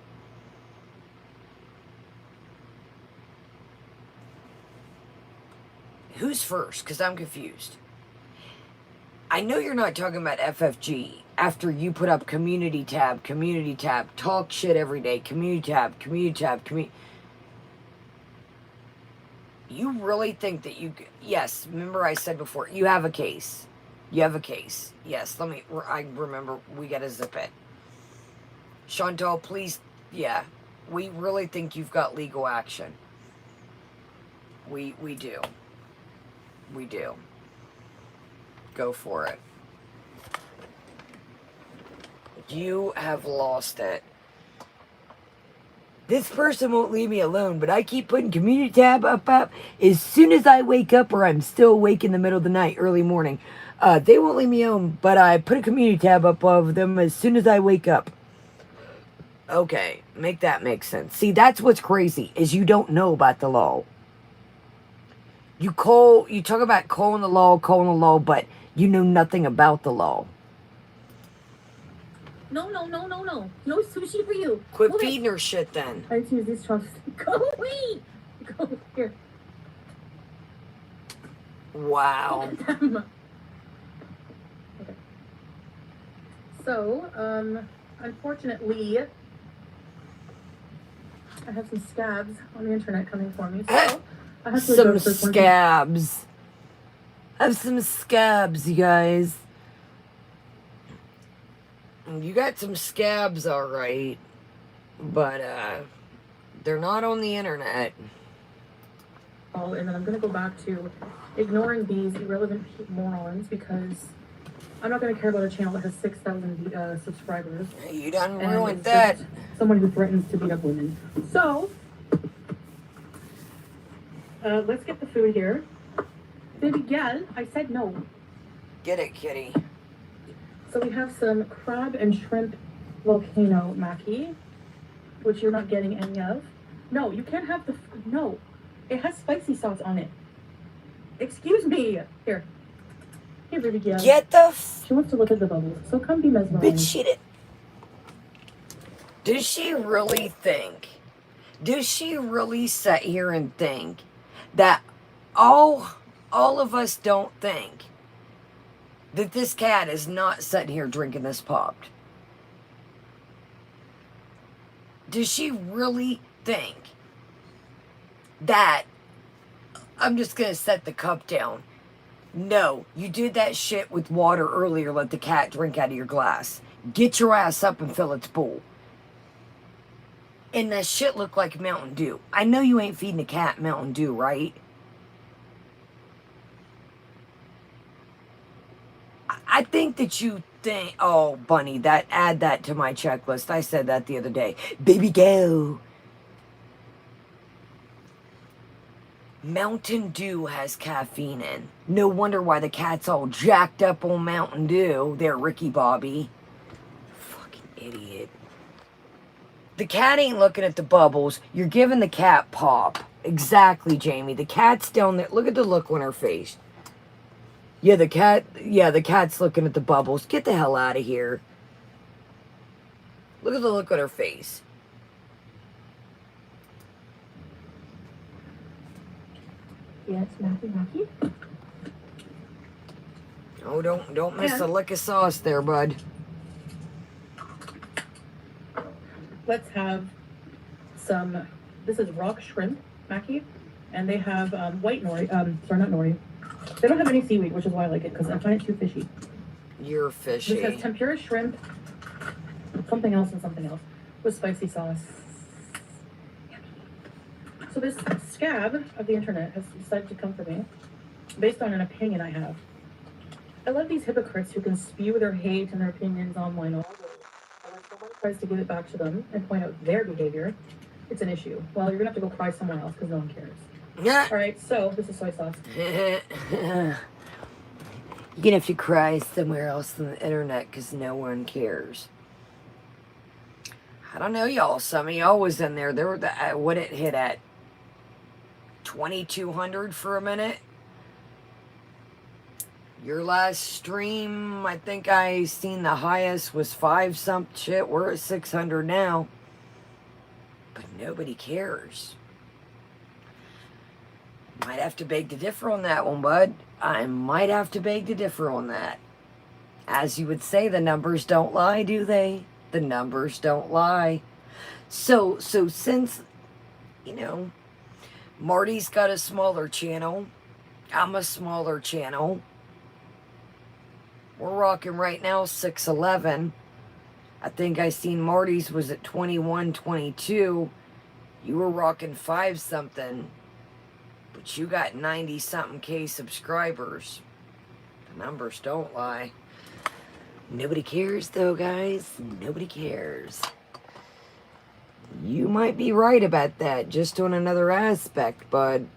Who's first? Because I'm confused. I know you're not talking about FFG after you put up community tab, talk shit every day, community tab. You really think that you... Yes, remember I said before, you have a case. You have a case. Yes, I remember we gotta zip it. Chantal, please, yeah. We really think you've got legal action. We do. We do. Go for it. You have lost it. This person won't leave me alone, but I keep putting community tab up as soon as I wake up, or I'm still awake in the middle of the night, early morning. They won't leave me alone, but I put a community tab up of them as soon as I wake up. Okay, make that make sense. See, that's what's crazy, is you don't know about the law. You talk about calling the law, but you know nothing about the law. No. No sushi for you. Quit feeding her shit then. I choose this chopstick. Go away. Go here. Wow. Okay. So, unfortunately, I have some scabs on the internet coming for me. So I have to some scabs. I have some scabs, you guys. You got some scabs, all right, but they're not on the internet. Oh, and then I'm gonna go back to ignoring these irrelevant morons because I'm not going to care about a channel that has 6,000 subscribers. You done And ruined it's that. just someone who threatens to beat up women. So, let's get the food here. Baby gal, I said no. Get it, kitty. So we have some crab and shrimp volcano maki, which you're not getting any of. No, you can't have the, no. It has spicy sauce on it. Excuse me. Here. Here, baby gal. Get the She wants to look at the bubbles, so come be mesmerized. bitch, she did. Does she really think? Does she really sit here and think that all of us don't think that this cat is not sitting here drinking this popped? Does she really think that I'm just gonna set the cup down? No, you did that shit with water earlier. Let the cat drink out of your glass. Get your ass up and fill its bowl. And that shit looked like Mountain Dew. I know you ain't feeding a cat Mountain Dew, right? I think that you think, oh, Bunny, add that to my checklist. I said that the other day. Baby, go. Mountain Dew has caffeine in. No wonder why the cat's all jacked up on Mountain Dew. There, Ricky Bobby. Fucking idiot. The cat ain't looking at the bubbles. You're giving the cat pop. Exactly, Jamie. The cat's down there. Look at the look on her face. Yeah, the cat's looking at the bubbles. Get the hell out of here. Look at the look on her face. Yes, Maki. Oh, don't miss a lick of sauce there, bud. Let's have some, this is rock shrimp maki, and they have white nori, sorry, not nori. They don't have any seaweed, which is why I like it, because I find it too fishy. You're fishy. This has tempura shrimp, something else, with spicy sauce. So this scab of the internet has decided to come for me, based on an opinion I have. I love these hypocrites who can spew their hate and their opinions online all day. And when someone tries to give it back to them and point out their behavior, it's an issue. Well, you're gonna have to go cry somewhere else because no one cares. Yeah. All right, so this is soy sauce. You're gonna have to cry somewhere else on the internet because no one cares. I don't know, y'all. Some of y'all was in there. There were what it hit at 2,200 for a minute. Your last stream, I think I seen the highest was 5 some shit. We're at 600 now. But nobody cares. Might have to beg to differ on that one, bud. I might have to beg to differ on that. As you would say, the numbers don't lie, do they? The numbers don't lie. So since, you know, Marty's got a smaller channel, I'm a smaller channel. We're rocking right now 611. I think I seen Marty's was at 21, 22. You were rocking 5 something. But you got 90 something K subscribers. The numbers don't lie. Nobody cares though, guys. Nobody cares. You might be right about that, just on another aspect, bud.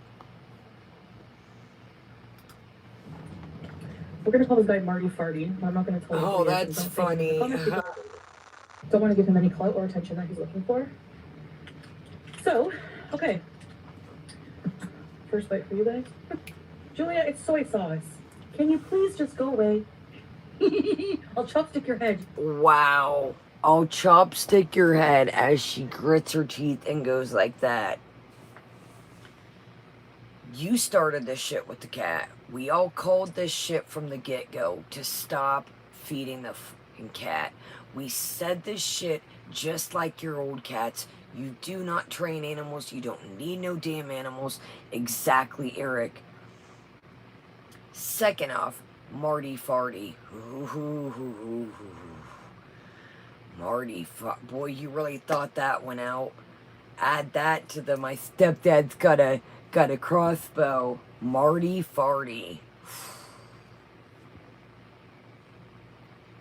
We're gonna call this guy Marty Farty. I'm not gonna tell him. Oh, that's funny. Don't want to give him any clout or attention that he's looking for. So, okay. First bite for you guys. Julia, it's soy sauce. Can you please just go away? I'll chopstick your head. Wow. I'll chopstick your head as she grits her teeth and goes like that. You started this shit with the cat. We all called this shit from the get-go to stop feeding the fucking cat. We said this shit just like your old cats. You do not train animals. You don't need no damn animals. Exactly, Eric. Second off, Marty Farty. Marty, boy, you really thought that one out. Add that to my stepdad's got a crossbow. Marty Farty.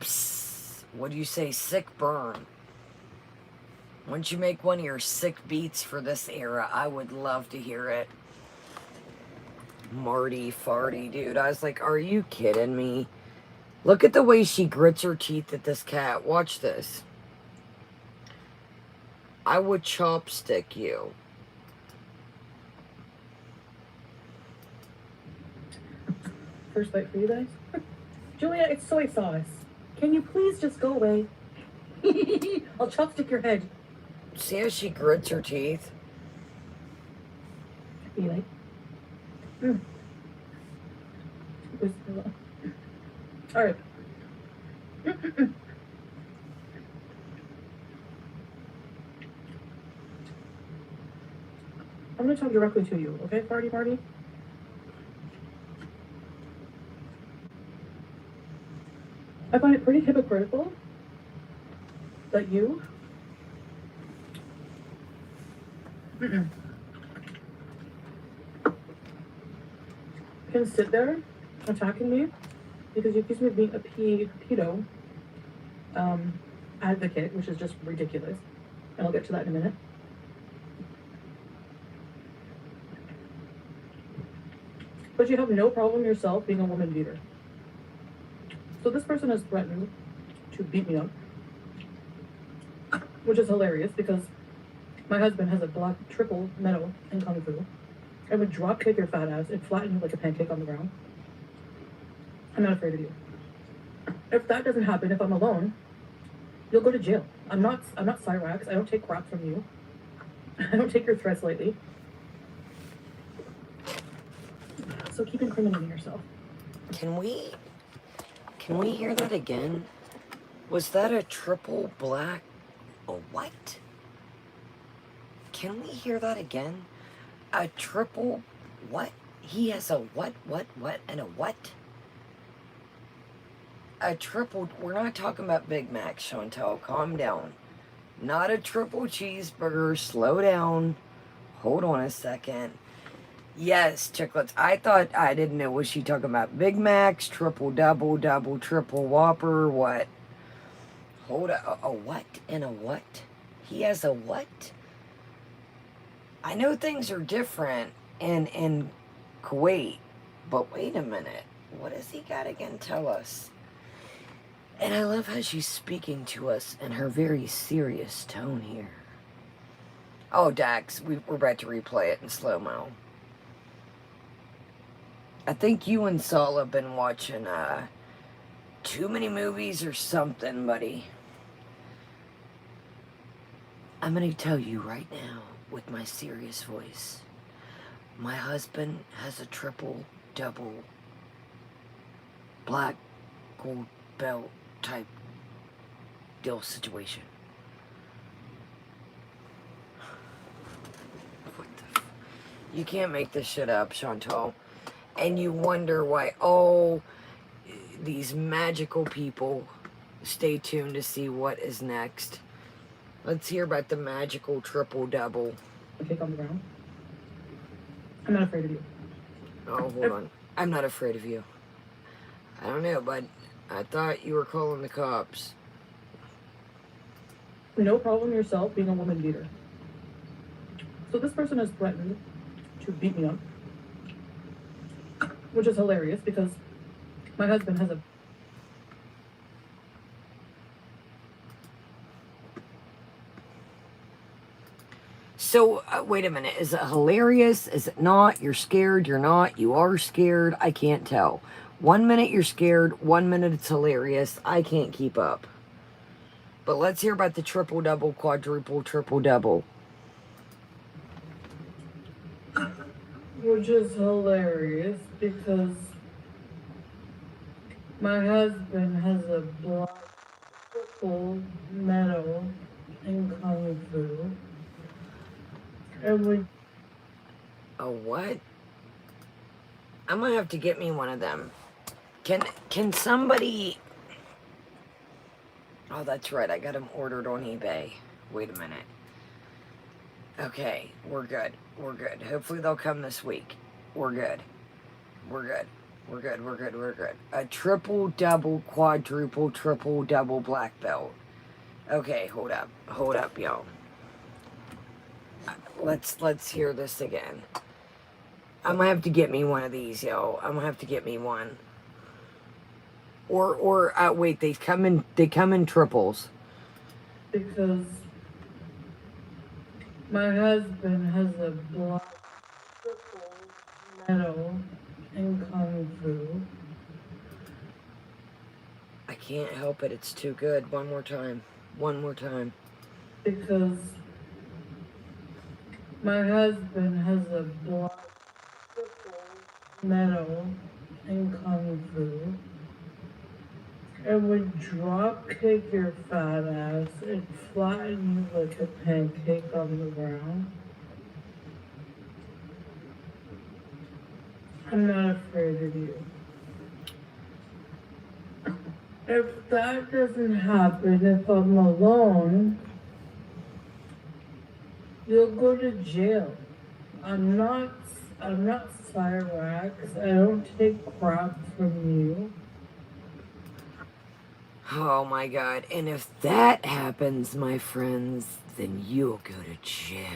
Psst. What do you say? Sick burn. Once you make one of your sick beats for this era, I would love to hear it. Marty Farty, dude. I was like, are you kidding me? Look at the way she grits her teeth at this cat. Watch this. I would chopstick you. First bite for you guys. Julia, it's soy sauce. Can you please just go away? I'll chopstick your head. See how she grits her teeth? You like? All right. I'm gonna talk directly to you, okay, Farty Marty? I find it pretty hypocritical that you can sit there attacking me because you accuse me of being a pedo advocate, which is just ridiculous. And I'll get to that in a minute. But you have no problem yourself being a woman beater. So this person has threatened to beat me up, which is hilarious because my husband has a black triple medal in Kung Fu. I would drop kick your fat ass and flatten you like a pancake on the ground. I'm not afraid of you. If that doesn't happen, if I'm alone, you'll go to jail. I'm not Cyrax. I don't take crap from you. I don't take your threats lightly. So keep incriminating yourself. Can we hear that again? Was that a triple black? A what? Can we hear that again? A triple what? He has a what, and a what? A triple, we're not talking about Big Mac, Chantal, calm down. Not a triple cheeseburger, slow down. Hold on a second. Yes, chicklets, I thought, I didn't know, was she talking about Big Macs, triple double, double triple Whopper, what? Hold on, a what and a what? He has a what? I know things are different in Kuwait, but wait a minute. What has he got again? Tell us. And I love how she's speaking to us in her very serious tone here. Oh, Dax, we're about to replay it in slow-mo. I think you and Saul have been watching too many movies or something, buddy. I'm going to tell you right now with my serious voice. My husband has a triple, double, black, gold belt type deal situation. What the you can't make this shit up, Chantal. And you wonder why, oh, these magical people. Stay tuned to see what is next. Let's hear about the magical triple-double. Kick on the ground. I'm not afraid of you. Oh, hold on. I'm not afraid of you. I don't know, but I thought you were calling the cops. No problem yourself being a woman beater. So this person has threatened to beat me up, which is hilarious because my husband has a So, wait a minute. Is it hilarious? Is it not? You're scared. You're not. You are scared. I can't tell. 1 minute you're scared. 1 minute it's hilarious. I can't keep up. But let's hear about the triple-double, quadruple, triple-double. which is hilarious because my husband has a black triple medal in Kung Fu. And we A what? I'm gonna have to get me one of them. Can somebody... Oh, that's right. I got them ordered on eBay. Wait a minute. Okay, we're good. We're good. Hopefully they'll come this week. We're good. We're good. We're good. We're good. We're good. A triple, double, quadruple, triple, double black belt. Okay, hold up. Hold up, y'all. Let's hear this again. I'm gonna have to get me one of these, yo. I'm gonna have to get me one. Or wait, they come in triples. Because my husband has a black triple medal in Kung Fu. I can't help it. It's too good. One more time. One more time. Because my husband has a black triple medal in Kung Fu. And would drop kick your fat ass and flatten you like a pancake on the ground. I'm not afraid of you. If that doesn't happen, if I'm alone, you'll go to jail. I'm not Cyrax. I don't take crap from you. Oh my god. And if that happens, my friends, then you'll go to jail.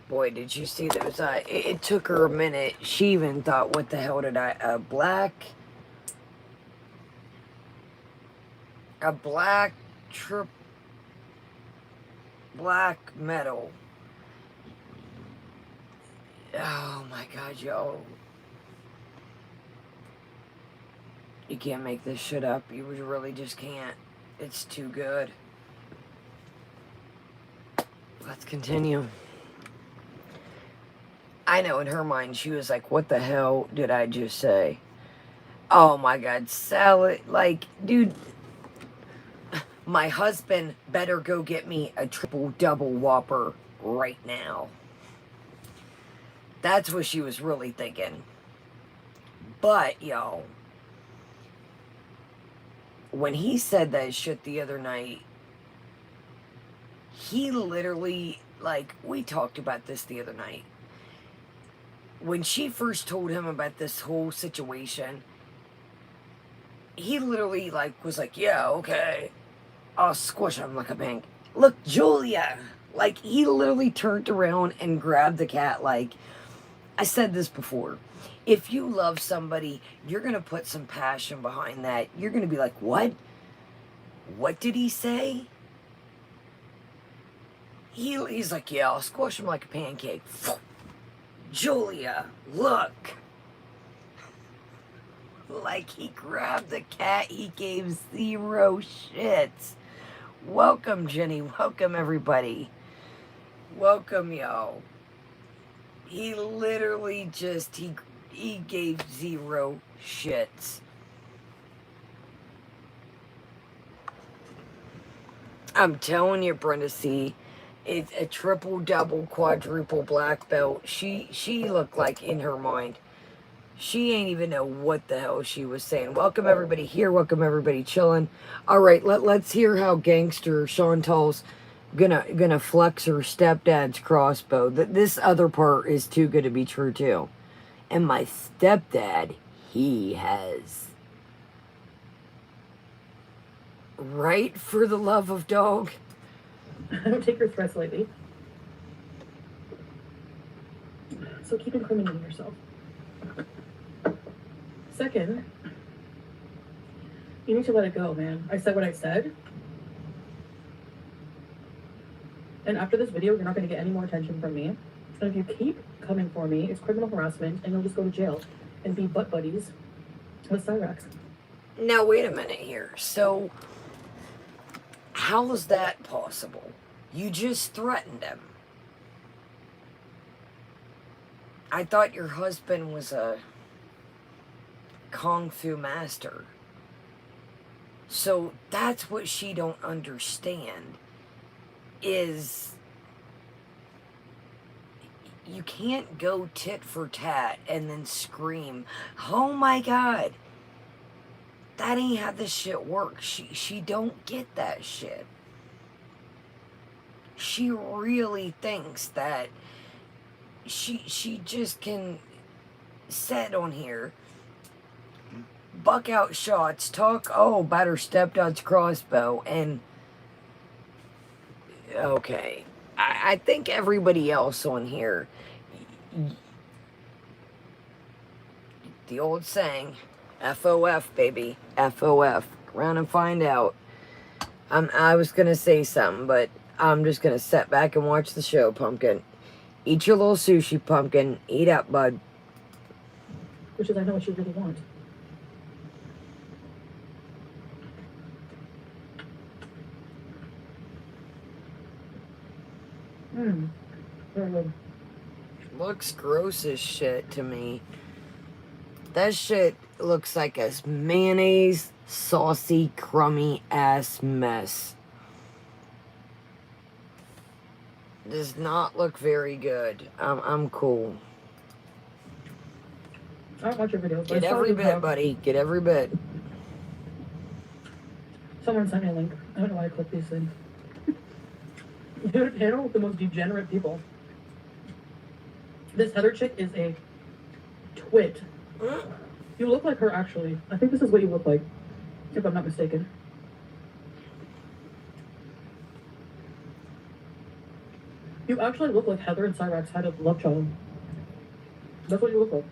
Boy, did you see those? It took her a minute. She even thought, what the hell did a black black metal. Oh my god, yo. You can't make this shit up. You really just can't. It's too good. Let's continue. I know in her mind, she was like, what the hell did I just say? Oh my god, salad. Like, dude, my husband better go get me a triple double Whopper right now. That's what she was really thinking. But, yo, when he said that shit the other night, he literally, like, we talked about this the other night. When she first told him about this whole situation, he literally, like, was like, yeah, okay, I'll squish him like a pink. Look, Julia! Like, he literally turned around and grabbed the cat. Like, I said this before. If you love somebody, you're going to put some passion behind that. You're going to be like, what? What did he say? He's like, yeah, I'll squish him like a pancake. Julia, look. Like, he grabbed the cat. He gave zero shits. Welcome, Jenny. Welcome, everybody. Welcome, yo. He literally just, he gave zero shits. I'm telling you, Brenda C., it's a triple, double, quadruple black belt. She looked like in her mind. She ain't even know what the hell she was saying. Welcome everybody here. Welcome everybody chilling. All right, let's hear how gangster Chantal's gonna flex her stepdad's crossbow. This other part is too good to be true too. And my stepdad, he has, right, for the love of dog. I don't take your threats lightly. So keep incriminating yourself. Second, you need to let it go, man. I said what I said. And after this video, you're not going to get any more attention from me. And if you keep coming for me, it's criminal harassment, and you'll just go to jail and be butt buddies with Cyrax. Now, wait a minute here. So, how is that possible? You just threatened him. I thought your husband was a Kung Fu master. So, that's what she don't understand. Is you can't go tit for tat and then scream, oh my god. That ain't how this shit works. She don't get that shit. She really thinks that she just can sit on here, buck out shots, talk about her stepdad's crossbow, and okay. I think everybody else on here, the old saying, FOF, baby, FOF. Round and find out. I was gonna say something, but I'm just gonna sit back and watch the show, Pumpkin. Eat your little sushi, Pumpkin. Eat up, bud. Which is, I know what you really want. Very good. Looks gross as shit to me. That shit looks like a mayonnaise, saucy, crummy ass mess. Does not look very good. I'm cool. I don't watch your videos. Get every bit, buddy. Get every bit. Someone sent me a link. I don't know why I click these things. Dude, Hannah with the most degenerate people. This Heather chick is a twit. You look like her, actually. I think this is what you look like, if I'm not mistaken. You actually look like Heather and Cyrax had a love child. That's what you look like.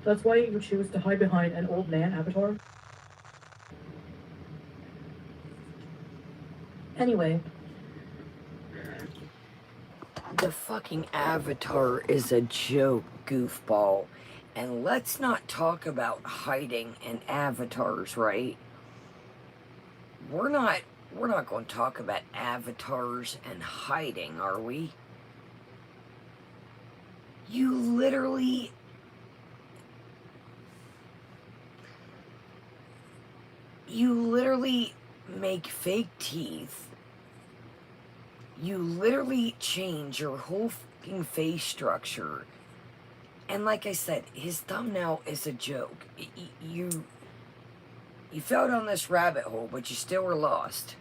That's why you choose to hide behind an old man avatar. Anyway. The fucking avatar is a joke, goofball. And let's not talk about hiding in avatars, right? We're not going to talk about avatars and hiding, are we? You literally make fake teeth. You literally change your whole fucking face structure. And like I said, his thumbnail is a joke. You fell down this rabbit hole, but you still were lost.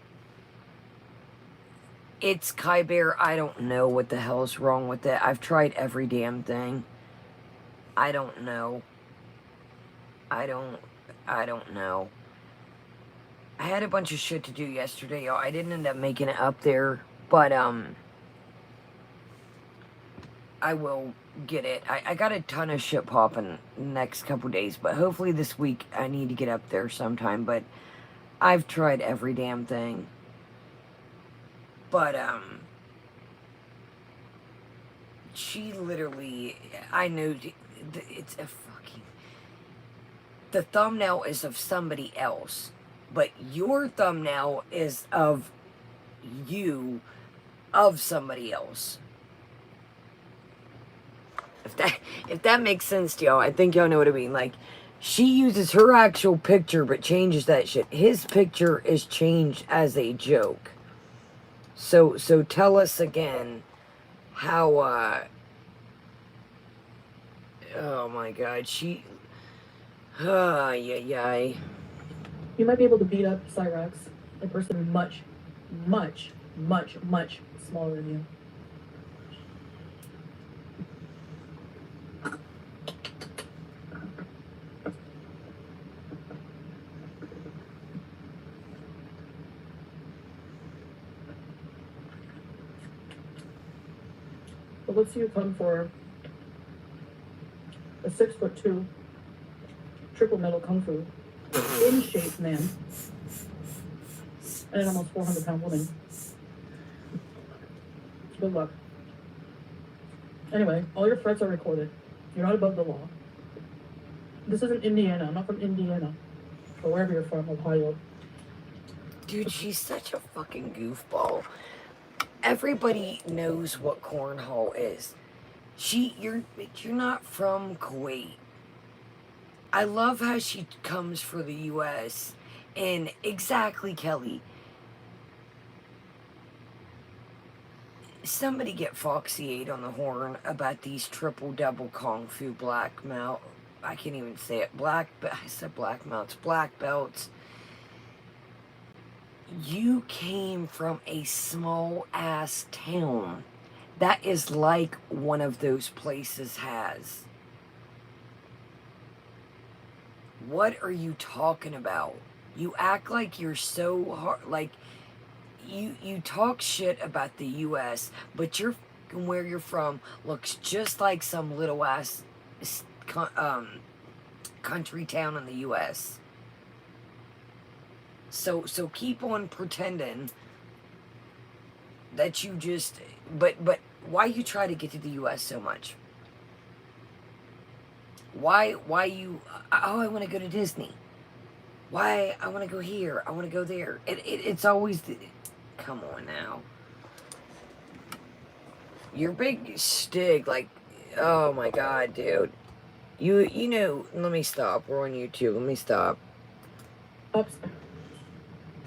It's Kai Bear. I don't know what the hell's wrong with it. I've tried every damn thing. I don't know. I don't know. I had a bunch of shit to do yesterday. I didn't end up making it up there. But, I will get it. I got a ton of shit popping next couple days, but hopefully this week I need to get up there sometime, but I've tried every damn thing. But, she literally, I know, it's a fucking, the thumbnail is of somebody else, but your thumbnail is of you, of somebody else. If that makes sense to y'all, I think y'all know what I mean. Like, she uses her actual picture but changes that shit. His picture is changed as a joke. So tell us again how oh my god, yeah. You might be able to beat up Cyrax, a person much, much, much, much smaller than you. But let's see you come for a 6'2" triple metal kung fu in shape man and an almost 400-pound woman. Good luck. Anyway, all your threats are recorded. You're not above the law. This isn't Indiana. I'm not from Indiana. Or wherever you're from, Ohio. Dude, she's such a fucking goofball. Everybody knows what cornhole is. You're not from Kuwait. I love how she comes for the U.S. And exactly, Kelly. Somebody get Foxy 8 on the horn about these triple-double Kung Fu black belt. I can't even say it. I said black belts. Black belts. You came from a small ass town. That is like one of those places has. What are you talking about? You act like you're so hard, like you talk shit about the US, but where you're from looks just like some little ass country town in the US. So keep on pretending that you just but why you try to get to the US so much? Why you oh, I want to go to Disney. Why I want to go here, I want to go there. It's always come on now. Your big stig, like, oh my god, dude. You know, let me stop. We're on YouTube. Let me stop. Ups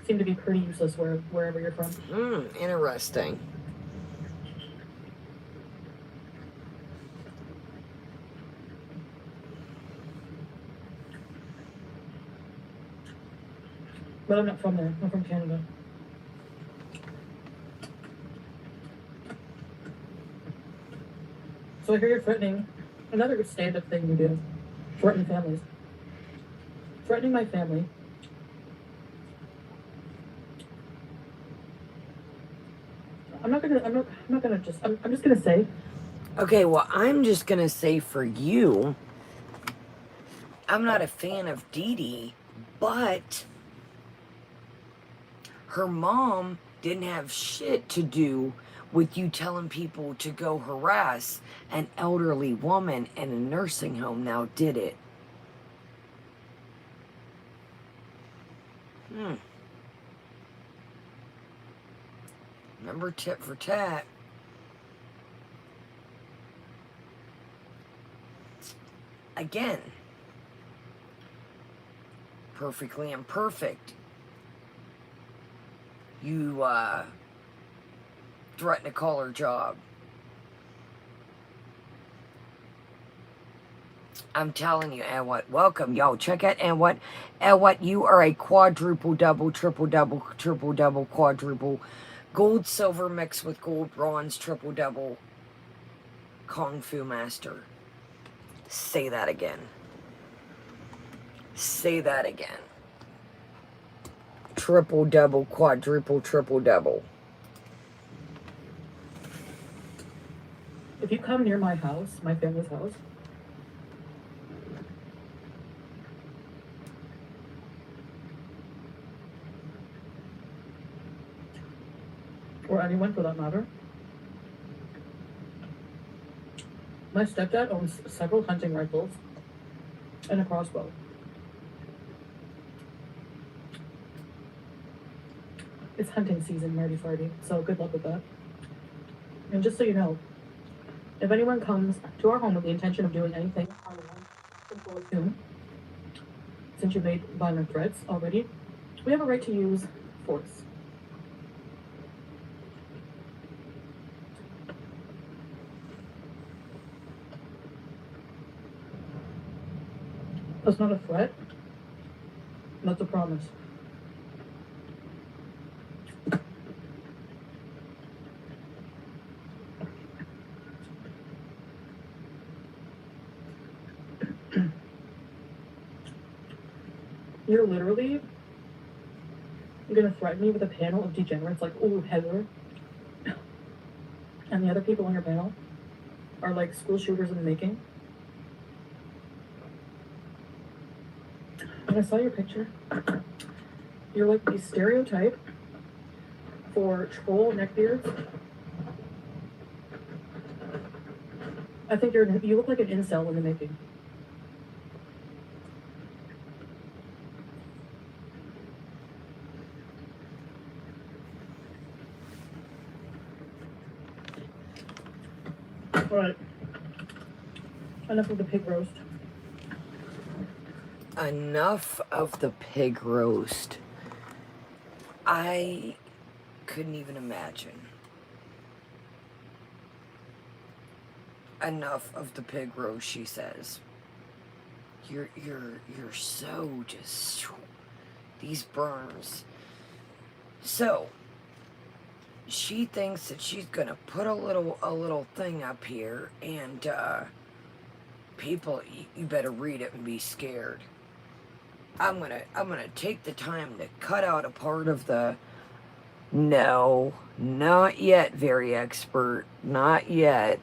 seem to be pretty useless wherever you're from. Interesting. But I'm not from there. I'm from Canada. So I hear you're threatening. Another stand-up thing you do. Threatening families. Threatening my family. I'm just gonna say. Okay, well, I'm just gonna say for you, I'm not a fan of Dee Dee, but her mom didn't have shit to do with you telling people to go harass an elderly woman in a nursing home, now did it? Remember, tit for tat. Again, perfectly imperfect. You threaten to call her job. I'm telling you, and what? Welcome, y'all. Check out and what? And what? You are a quadruple double, triple double, quadruple, gold, silver mixed with gold, bronze, triple double, Kung Fu master. Say that again. Say that again. Triple double, quadruple, triple double. If you come near my house, my family's house, or anyone for that matter, my stepdad owns several hunting rifles and a crossbow. It's hunting season, Marty Farty, so good luck with that. And just so you know, if anyone comes to our home with the intention of doing anything harmful, since you made violent threats already, we have a right to use force. That's not a threat. That's a promise. You're literally gonna threaten me with a panel of degenerates like, oh, Heather, and the other people on your panel are like school shooters in the making. When I saw your picture, you're like the stereotype for troll neckbeards. I think you look like an incel in the making. Alright. Enough of the pig roast. Enough of the pig roast. I couldn't even imagine. Enough of the pig roast, she says. You're so just, these burns. So she thinks that she's gonna put a little thing up here, and people, you better read it and be scared. I'm gonna take the time to cut out a part of the. No, not yet, very expert. Not yet.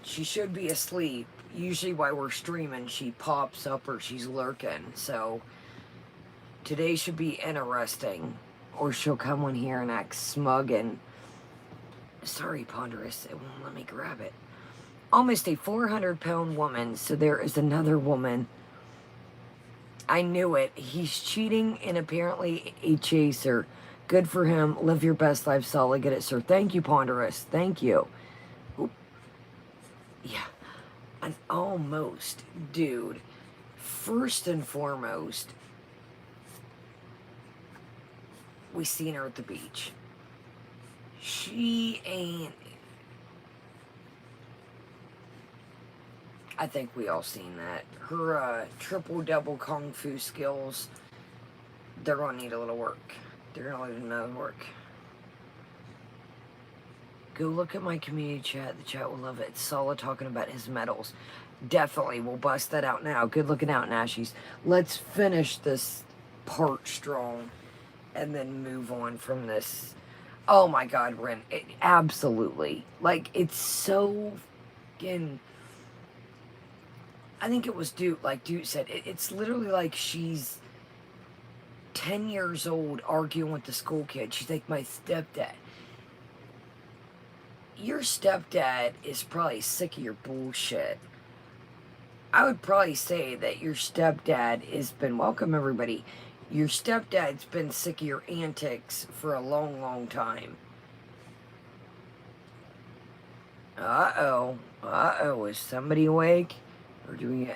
She should be asleep. Usually while we're streaming, she pops up or she's lurking. So today should be interesting. Or she'll come on here and act smug and... Sorry, Ponderous, it won't let me grab it. Almost a 400-pound woman, so there is another woman. I knew it. He's cheating and apparently a chaser. Good for him. Live your best life, solid. Get it, sir. Thank you, Ponderous. Thank you. Oop. Yeah. An almost. Dude. First and foremost, we seen her at the beach. She ain't... I think we all seen that. Her triple-double kung fu skills, they're gonna need a little work. They're gonna need another work. Go look at my community chat. The chat will love it. It's Solid talking about his medals. Definitely, we'll bust that out now. Good looking out, Nashies. Let's finish this part strong and then move on from this. Oh my God, Ren. Absolutely. Like, it's so fucking... I think it was Duke, like Duke said, it's literally like she's 10 years old arguing with the school kid. She's like, my stepdad. Your stepdad is probably sick of your bullshit. I would probably say that your stepdad has been, welcome everybody, your stepdad's been sick of your antics for a long, long time. Uh-oh. Uh-oh, is somebody awake? Or do we,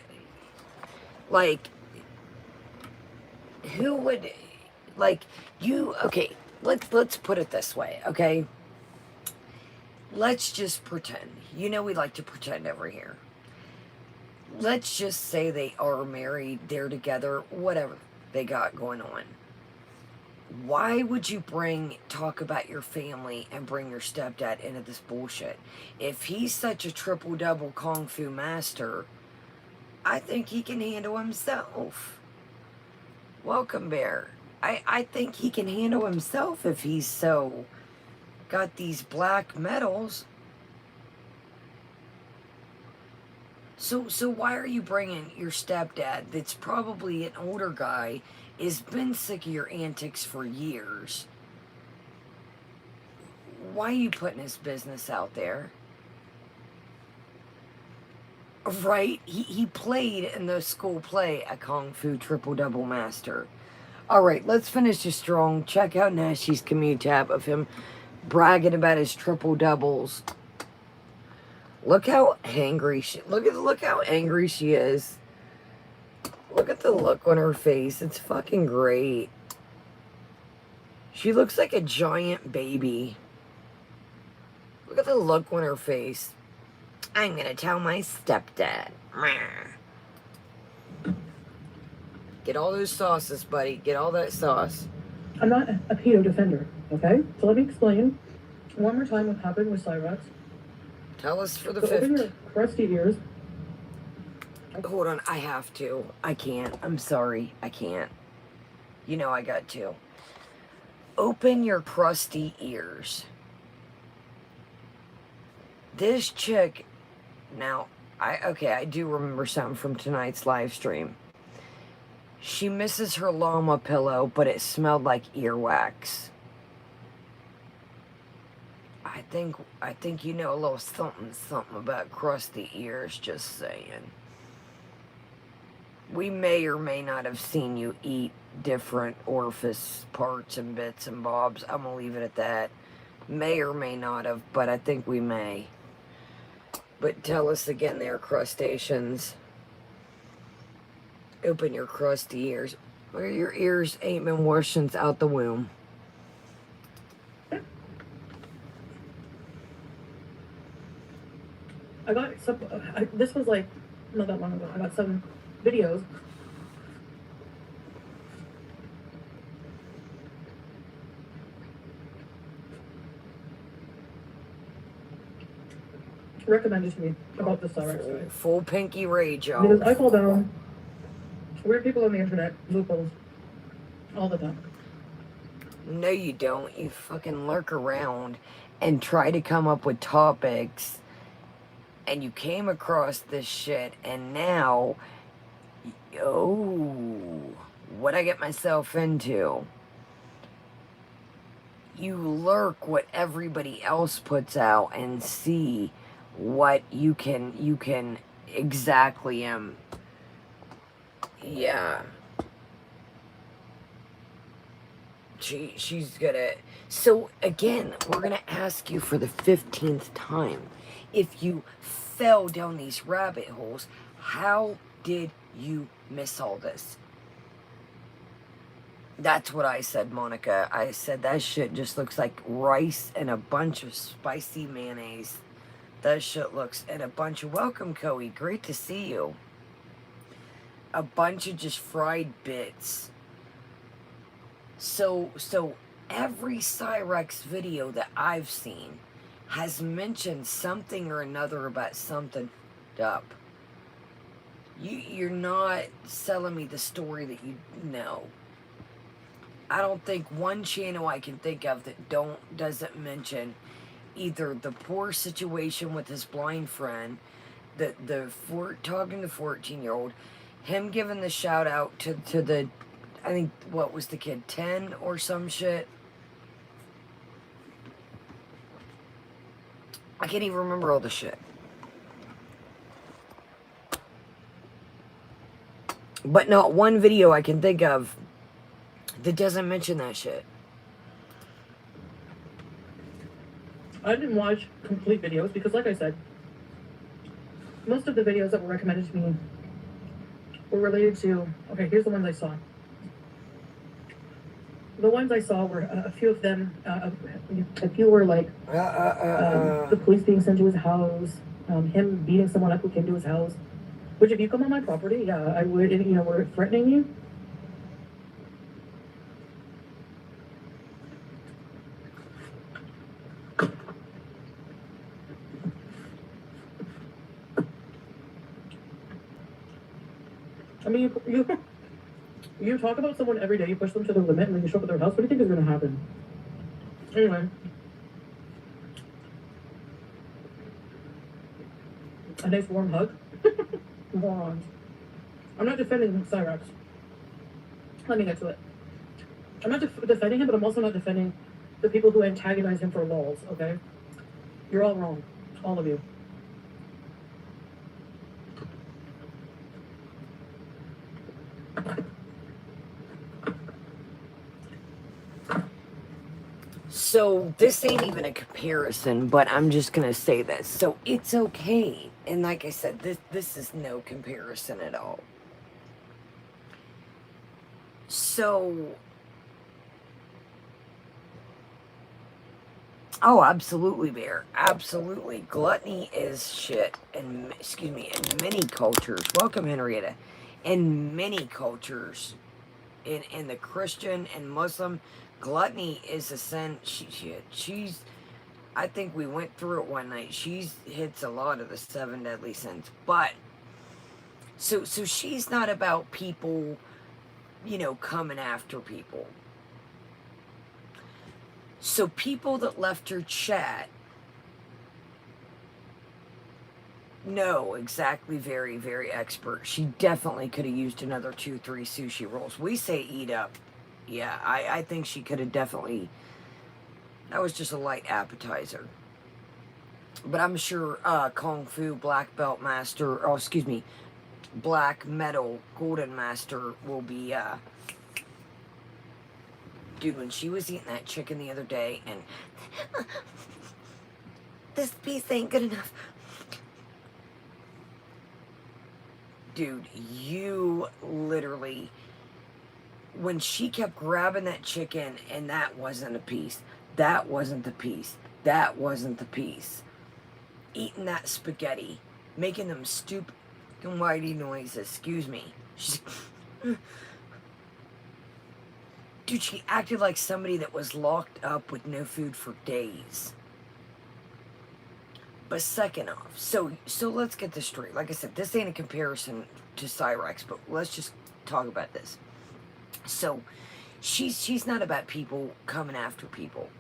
like, who would, like, you, okay, let's put it this way, okay? Let's just pretend. You know we like to pretend over here. Let's just say they are married, they're together, whatever they got going on. Why would you talk about your family and bring your stepdad into this bullshit? If he's such a triple-double kung fu master... I think he can handle himself. Welcome, Bear. I think he can handle himself if he's so... got these black medals. So why are you bringing your stepdad, that's probably an older guy, has been sick of your antics for years? Why are you putting his business out there? Right? He played in the school play a Kung Fu triple-double master. Alright, let's finish this strong. Check out Nashi's community tab of him bragging about his triple-doubles. Look how angry she... Look how angry she is. Look at the look on her face. It's fucking great. She looks like a giant baby. Look at the look on her face. I'm gonna tell my stepdad. Get all those sauces, buddy. Get all that sauce. I'm not a pedo defender, okay? So let me explain one more time what happened with Cyrax. Tell us for the So open your 5th. crusty ears. Hold on, I have to. I can't. I'm sorry. I can't. You know I got to. Open your crusty ears. This chick... Now, I do remember something from tonight's live stream. She misses her llama pillow, but it smelled like earwax. I think you know a little something about crusty ears, just saying. We may or may not have seen you eat different orifice parts and bits and bobs. I'm gonna leave it at that. May or may not have, but I think we may. But tell us again there, crustaceans. Open your crusty ears. Where your ears ain't been washed since out the womb. I got some, this was like, not that long ago, I got some videos recommended to me about the Cyrax guy. Full pinky rage, y'all. Because I fall down weird people on the internet, loopholes, all the time. No, you don't. You fucking lurk around and try to come up with topics, and you came across this shit, and now, oh, what I get myself into. You lurk what everybody else puts out and see what you can exactly yeah. She's gonna. So again, we're gonna ask you for the 15th time. If you fell down these rabbit holes, how did you miss all this? That's what I said, Monica. I said that shit just looks like rice and a bunch of spicy mayonnaise. That shit looks, and a bunch of, welcome, Coey. Great to see you. A bunch of just fried bits. So every Cyrax video that I've seen has mentioned something or another about something up. You're not selling me the story that you know. I don't think one channel I can think of that doesn't mention either the poor situation with his blind friend, talking to 14-year-old, him giving the shout out to the, I think, what was the kid, 10 or some shit? I can't even remember all the shit. But not one video I can think of that doesn't mention that shit. I didn't watch complete videos because, like I said, most of the videos that were recommended to me were related to, okay, here's the ones I saw. The ones I saw were, a few of them, a few were like, the police being sent to his house, him beating someone up who came to his house. Which, if you come on my property, yeah, I would, we're threatening you. I mean, you talk about someone every day, you push them to their limit, and then you show up at their house. What do you think is going to happen? Anyway. A nice warm hug. Morons. I'm not defending Cyrax. Let me get to it. I'm not defending him, but I'm also not defending the people who antagonize him for lols, okay? You're all wrong. All of you. So this ain't even a comparison, but I'm just gonna say this. So it's okay. And like I said, this is no comparison at all. So, oh, absolutely, Bear. Absolutely. Gluttony is shit. And, excuse me, in many cultures. Welcome, Henrietta. In many cultures, in the Christian and Muslim, gluttony is a sin. She's, I think we went through it one night. She hits a lot of the 7 deadly sins. But, so she's not about people, coming after people. So people that left her chat know exactly, very, very expert. She definitely could have used another 2-3 sushi rolls. We say eat up. Yeah, I think she could have definitely. That was just a light appetizer. But I'm sure Kung Fu Black Belt Master, oh, excuse me, Black Metal Golden Master will be, dude, when she was eating that chicken the other day, and this piece ain't good enough. Dude, you literally, when she kept grabbing that chicken, and that wasn't a piece, that wasn't the piece, that wasn't the piece. Eating that spaghetti, making them stupid and whitey noises, excuse me. Dude, she acted like somebody that was locked up with no food for days. But second off, so let's get this straight. Like I said, this ain't a comparison to Cyrax, but let's just talk about this. So she's not about people coming after people.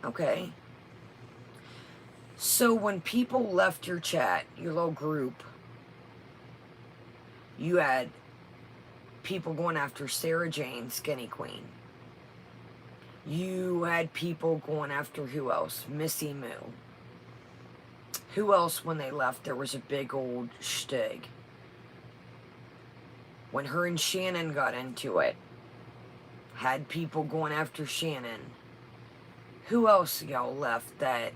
Okay? So when people left your chat, your little group, you had people going after Sarah Jane, Skinny Queen. You had people going after who else? Missy Moo. Who else, when they left, there was a big old shtig. When her and Shannon got into it, had people going after Shannon. Who else y'all left that?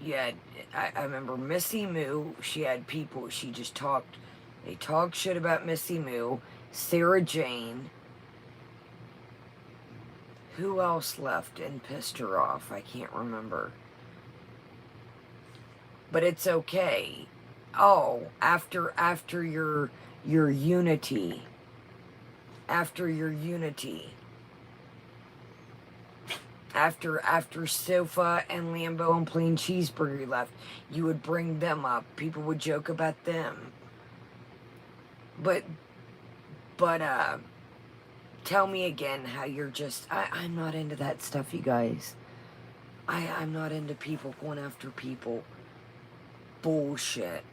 Yeah, I remember Missy Moo. She had people, she just talked, they talked shit about Missy Moo. Sarah Jane. Who else left and pissed her off? I can't remember. But it's okay. Oh, after your unity. After your unity. After Sofa and Lambo and Plain Cheeseburger left, you would bring them up. People would joke about them. But tell me again how you're just... I'm not into that stuff, you guys. I'm not into people going after people. Bullshit.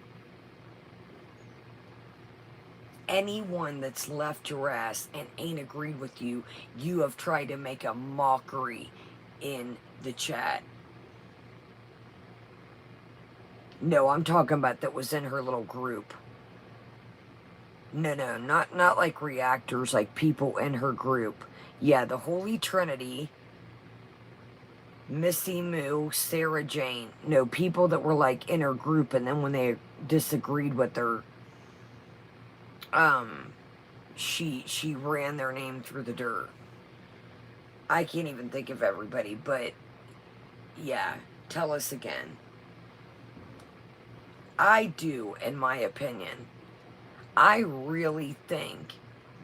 Anyone that's left your ass and ain't agreed with you, you have tried to make a mockery in the chat. No, I'm talking about that was in her little group. No, not like reactors, like people in her group. Yeah, the Holy Trinity, Missy Moo, Sarah Jane. No, people that were like in her group, and then when they disagreed with her, she ran their name through the dirt. I can't even think of everybody, but yeah, tell us again. I do, in my opinion. I really think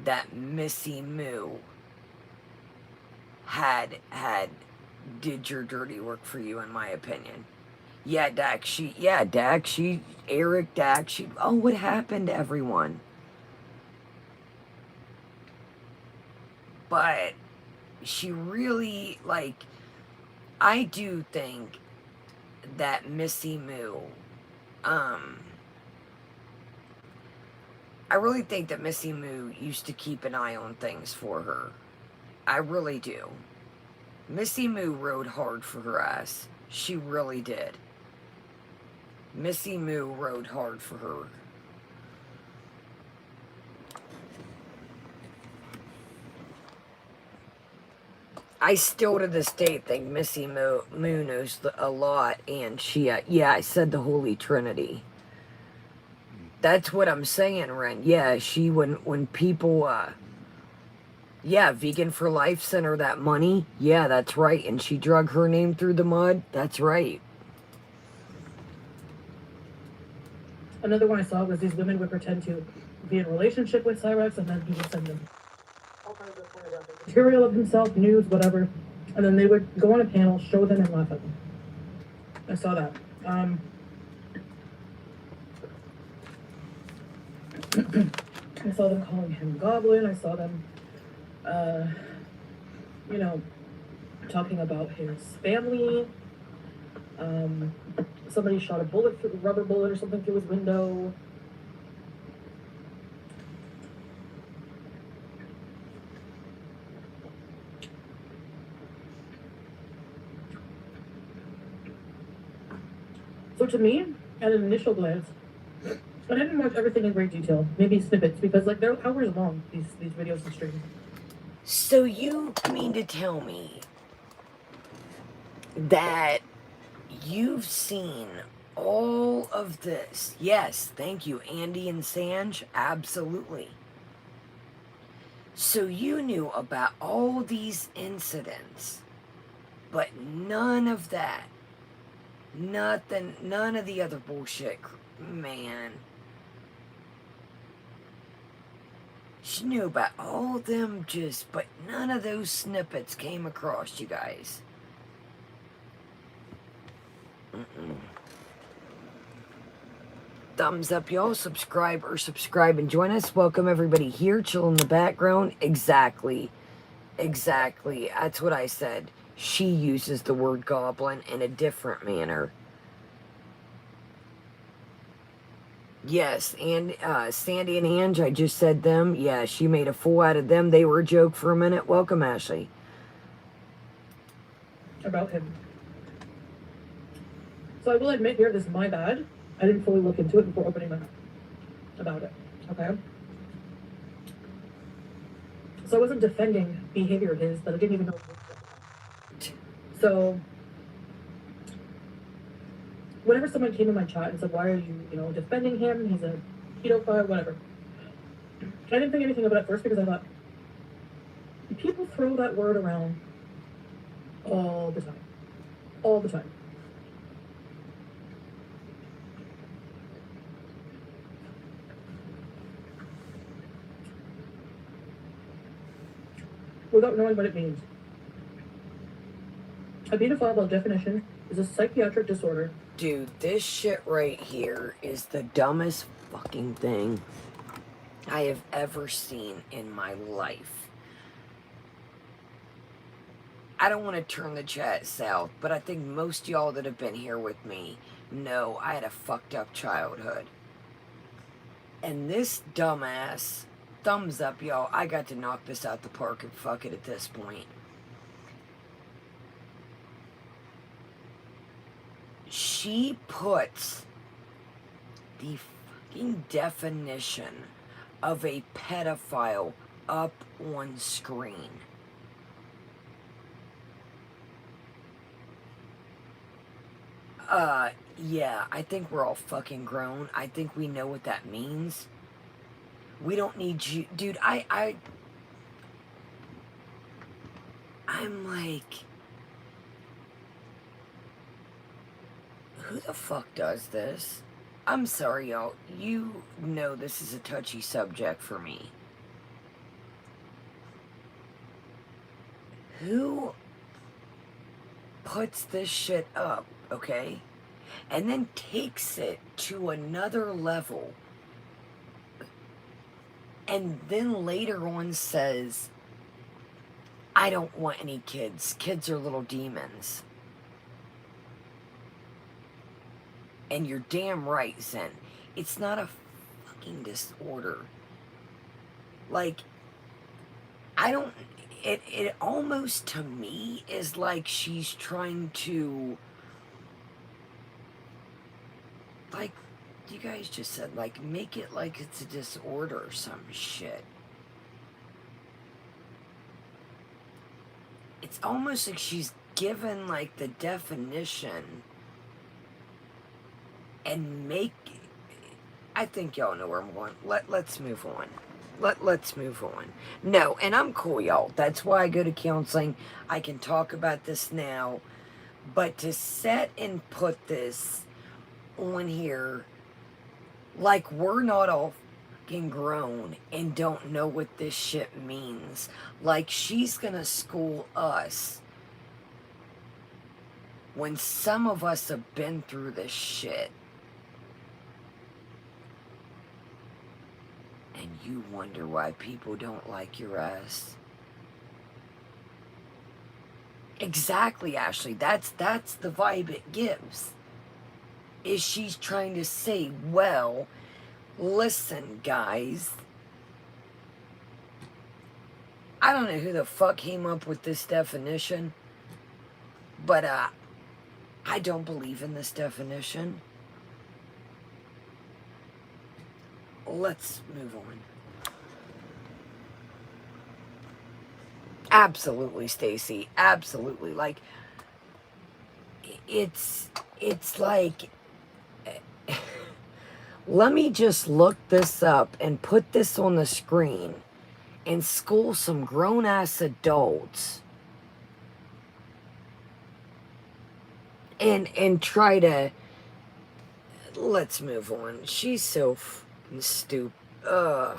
that Missy Moo did your dirty work for you, in my opinion. Yeah, Dak, Eric, Dak, oh, what happened to everyone? But she really, like, I do think that Missy Moo, I really think that Missy Moo used to keep an eye on things for her. I really do. Missy Moo rode hard for her ass. She really did. Missy Moo rode hard for her. I still to this day think Missy Moo knows a lot, and she, yeah, I said the Holy Trinity. That's what I'm saying, Ren. Yeah, she, when people, yeah, Vegan for Life sent her that money. Yeah, that's right. And she drug her name through the mud. That's right. Another one I saw was these women would pretend to be in a relationship with Cyrax, and then he would send them all kinds of pornographic material of himself, news, whatever. And then they would go on a panel, show them, and laugh at them. I saw that. I saw them calling him Goblin. I saw them, you know, talking about his family. Somebody shot a bullet through, a rubber bullet or something through his window. So to me, at an initial glance, and I didn't watch everything in great detail, maybe snippets, because like they're hours long, these videos and streams. So you mean to tell me that you've seen all of this? Yes, thank you, Andy and Sanj, absolutely. So you knew about all these incidents, but none of that, nothing, none of the other bullshit, man. She knew about all them just, but none of those snippets came across, you guys. Thumbs up, y'all. Subscribe and join us. Welcome everybody here. Chill in the background. Exactly. That's what I said. She uses the word goblin in a different manner. Yes, and Sandy and Ange, I just said them. Yeah, she made a fool out of them. They were a joke for a minute. Welcome, Ashley. About him. So I will admit here, this is my bad. I didn't fully look into it before opening my mouth about it. Okay? So I wasn't defending behavior of his, but I didn't even know. So whenever someone came in my chat and said, why are you, defending him? He's a pedophile, whatever. I didn't think anything about it first because I thought, people throw that word around all the time. All the time. Without knowing what it means. A pedophile, by definition, is a psychiatric disorder. Dude, this shit right here is the dumbest fucking thing I have ever seen in my life. I don't want to turn the chat south, but I think most y'all that have been here with me know I had a fucked up childhood. And this dumbass, thumbs up, y'all, I got to knock this out the park and fuck it at this point. She puts the fucking definition of a pedophile up on screen. Yeah, I think we're all fucking grown. I think we know what that means. We don't need you. Dude, I'm like, who the fuck does this? I'm sorry, y'all. You know this is a touchy subject for me. Who puts this shit up, okay? And then takes it to another level. And then later on says, I don't want any kids. Kids are little demons. And you're damn right, Zen. It's not a fucking disorder. Like, I don't... It almost, to me, is like she's trying to... Like, you guys just said, like, make it like it's a disorder or some shit. It's almost like she's given, like, the definition and make... I think y'all know where I'm going. Let's move on. Let's move on. No, and I'm cool, y'all. That's why I go to counseling. I can talk about this now. But to set and put this on here like we're not all fucking grown and don't know what this shit means. Like she's gonna school us when some of us have been through this shit. And you wonder why people don't like your ass. Exactly, Ashley. That's the vibe it gives. Is she's trying to say, well, listen, guys. I don't know who the fuck came up with this definition, but I don't believe in this definition. Let's move on. Absolutely, Stacy. Absolutely. Like, it's like, let me just look this up and put this on the screen and school some grown-ass adults and try to... Let's move on. She's so stupid. Ugh.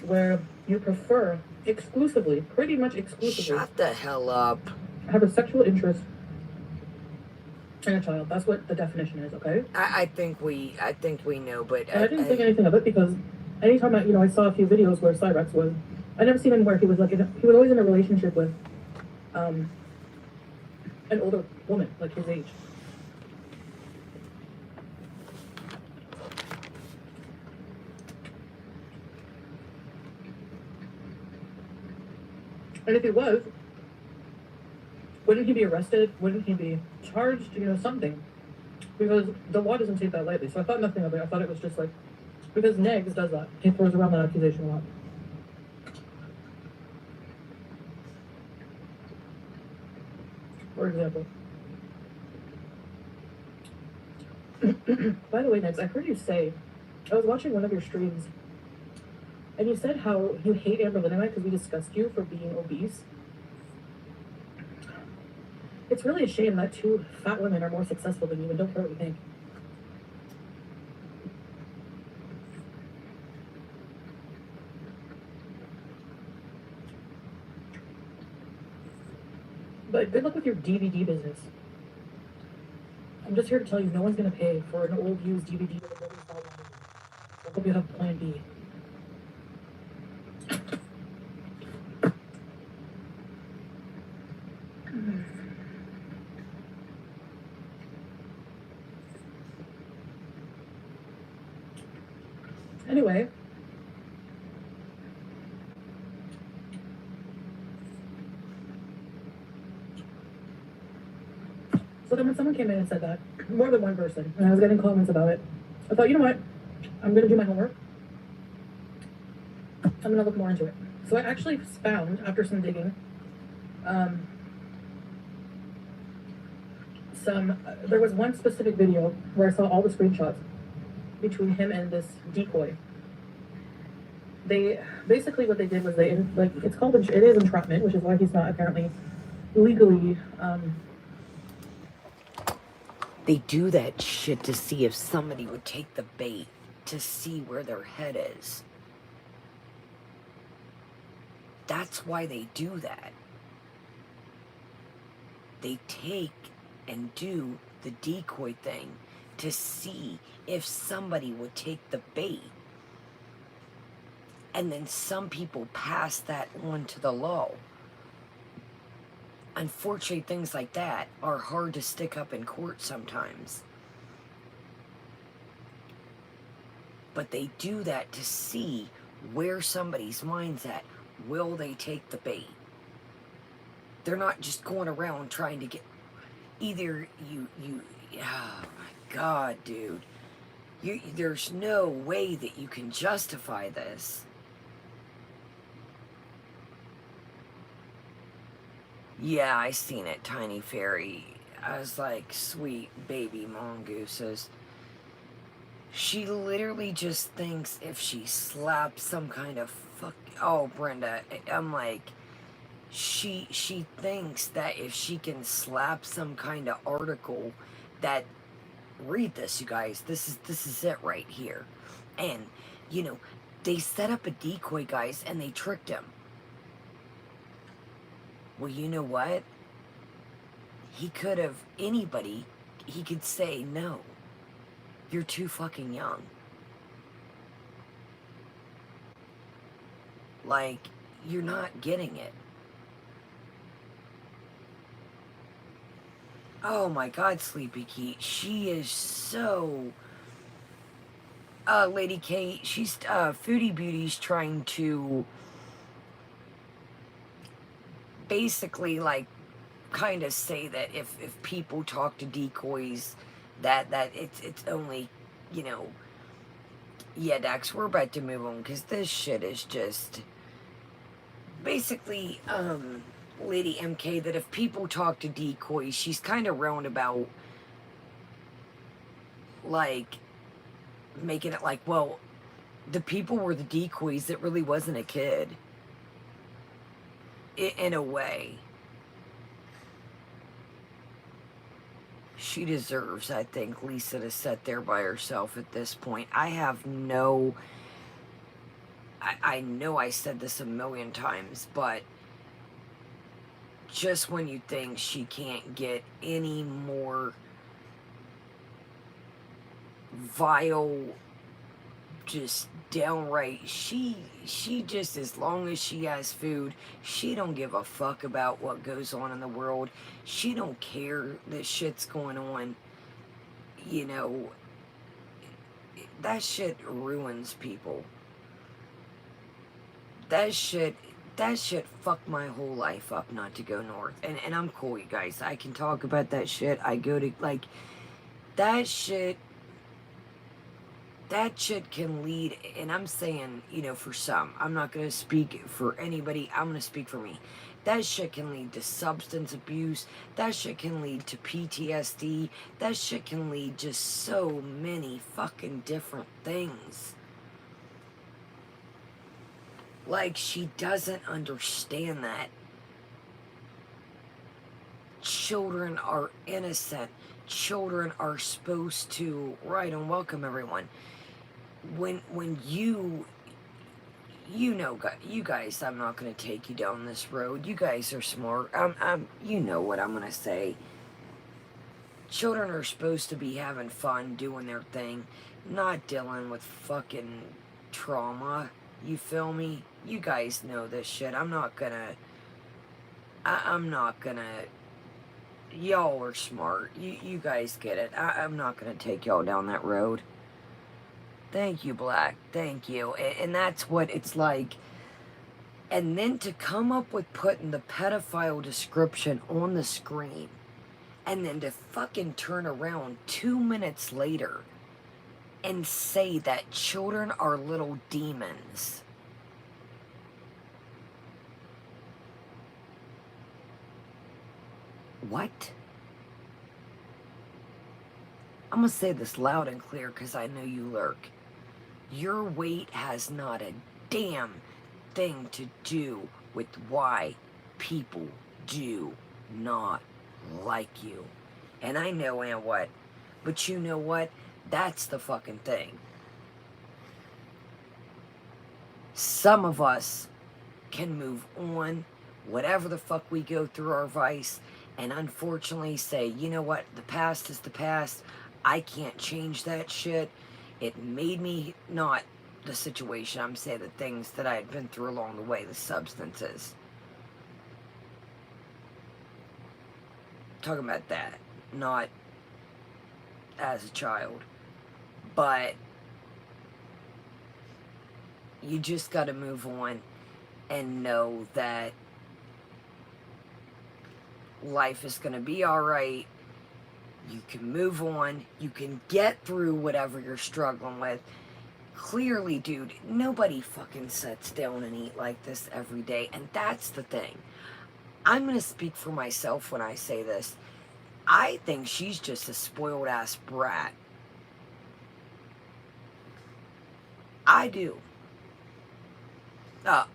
where you prefer exclusively, pretty much exclusively, Shut the hell up. have a sexual interest in a child. That's what the definition is, okay? I think we know, but And I didn't think anything of it because anytime I saw a few videos where Cyrax was, I never seen him where he was like, he was always in a relationship with an older woman, like his age. And if he was, wouldn't he be arrested? Wouldn't he be charged? Something. Because the law doesn't take that lightly. So I thought nothing of it. I thought it was just like, because Negs does that. He throws around that accusation a lot. For example. By the way, Negs, I heard you say, I was watching one of your streams, and you said how you hate Amber Lynn and I because we discussed you for being obese. It's really a shame that two fat women are more successful than you, and don't care what you think. But good luck with your DVD business. I'm just here to tell you, no one's going to pay for an old used DVD with a million dollars. I hope you have plan B. Anyway, so then when someone came in and said that, more than one person, and I was getting comments about it, I thought, you know what, I'm going to do my homework. I'm going to look more into it. So I actually found, after some digging, there was one specific video where I saw all the screenshots between him and this decoy. They basically, what they did was it is entrapment, which is why he's not apparently legally. they do that shit to see if somebody would take the bait, to see where their head is. That's why they do that. They take and do the decoy thing to see if somebody would take the bait. And then some people pass that on to the law. Unfortunately, things like that are hard to stick up in court sometimes. But they do that to see where somebody's mind's at. Will they take the bait? They're not just going around trying to get... Either you oh my God, dude. There's no way that you can justify this. Yeah, I seen it, Tiny Fairy. I was like, sweet baby mongooses. She literally just thinks if she slaps some kind of fuck... Oh, Brenda, I'm like... She thinks that if she can slap some kind of article that... Read this, you guys. This is it right here. And, you know, they set up a decoy, guys, and they tricked him. Well, you know what? He could have... Anybody, he could say, no. You're too fucking young. Like, you're not getting it. Oh my God, Sleepy Kate. She is so... Lady Kate, she's, Foodie Beauty's trying to... basically, like, kind of say that if people talk to decoys, that it's only, you know... Yeah, Dax, we're about to move on, because this shit is just... Basically, Lady MK, that if people talk to decoys, she's kind of roundabout, like, making it like, well, the people were the decoys, it really wasn't a kid. In a way. She deserves, I think, Lisa to sit there by herself at this point. I have no... I know I said this a million times, but just when you think she can't get any more vile, just downright, she just, as long as she has food, she don't give a fuck about what goes on in the world. She don't care that shit's going on. You know, that shit ruins people. That shit fucked my whole life up not to go north. And I'm cool, you guys. I can talk about that shit. I go to, like, that shit can lead, and I'm saying, you know, for some, I'm not going to speak for anybody, I'm going to speak for me. That shit can lead to substance abuse. That shit can lead to PTSD. That shit can lead just so many fucking different things. Like, she doesn't understand that. Children are innocent. Children are supposed to, right, and welcome everyone. When you know, you guys, I'm not going to take you down this road. You guys are smart. You know what I'm going to say. Children are supposed to be having fun, doing their thing, not dealing with fucking trauma. You feel me? You guys know this shit. I'm not gonna, y'all are smart. You guys get it. I'm not gonna take y'all down that road. Thank you, Black. Thank you. And that's what it's like. And then to come up with putting the pedophile description on the screen, and then to fucking turn around 2 minutes later and say that children are little demons. What? I'm gonna say this loud and clear because I know you lurk. Your weight has not a damn thing to do with why people do not like you. And I know, and what? But you know what? That's the fucking thing. Some of us can move on, whatever the fuck we go through our vice, and unfortunately say, you know what? The past is the past. I can't change that shit. It made me not the situation. I'm saying the things that I had been through along the way, the substances. Talking about that, not as a child. But you just got to move on and know that life is going to be all right. You can move on. You can get through whatever you're struggling with. Clearly, dude, nobody fucking sits down and eat like this every day. And that's the thing. I'm going to speak for myself when I say this. I think she's just a spoiled ass brat. I do.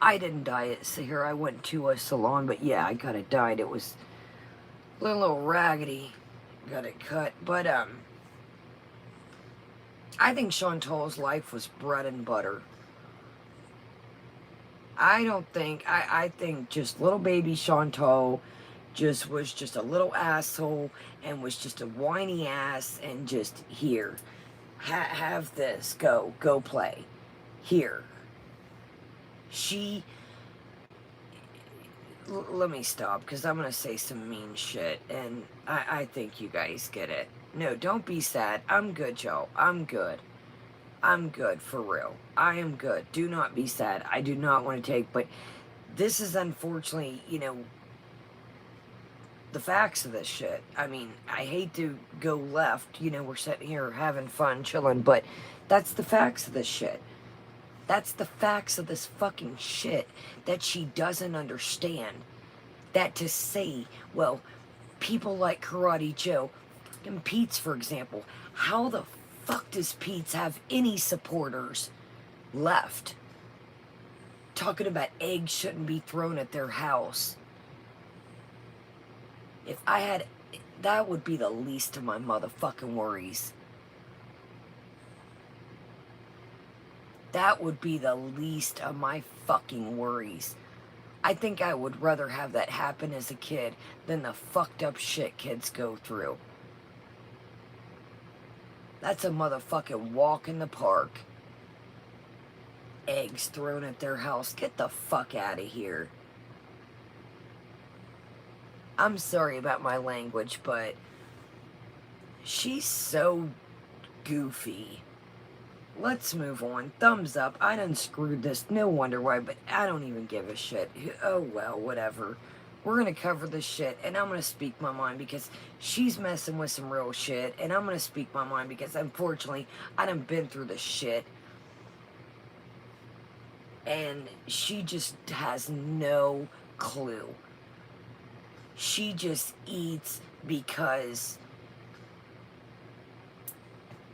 I didn't dye it. So here I went to a salon, but yeah, I got it dyed. It was a little raggedy. Got it cut. But, I think Chantal's life was bread and butter. I think just little baby Chantal was just a little asshole and was just a whiny ass and just here. Have this. Go play. Here. Let me stop because I'm going to say some mean shit and I think you guys get it. No, don't be sad. I'm good, y'all. I'm good. I'm good, for real. I am good. Do not be sad. I do not want to take, but this is unfortunately, you know, the facts of this shit. I mean, I hate to go left, you know, we're sitting here having fun, chilling, but that's the facts of this shit. That's the facts of this fucking shit that she doesn't understand. That to say, well, people like Karate Joe, and Pete's, for example, how the fuck does Pete's have any supporters left? Talking about eggs shouldn't be thrown at their house. If I had, that would be the least of my motherfucking worries. That would be the least of my fucking worries. I think I would rather have that happen as a kid than the fucked up shit kids go through. That's a motherfucking walk in the park. Eggs thrown at their house. Get the fuck out of here. I'm sorry about my language, but she's so goofy. Let's move on. Thumbs up. I done screwed this. No wonder why, but I don't even give a shit. Oh well, whatever. We're gonna cover this shit, and I'm gonna speak my mind because she's messing with some real shit, and I'm gonna speak my mind because unfortunately, I done been through the shit. And she just has no clue. She just eats because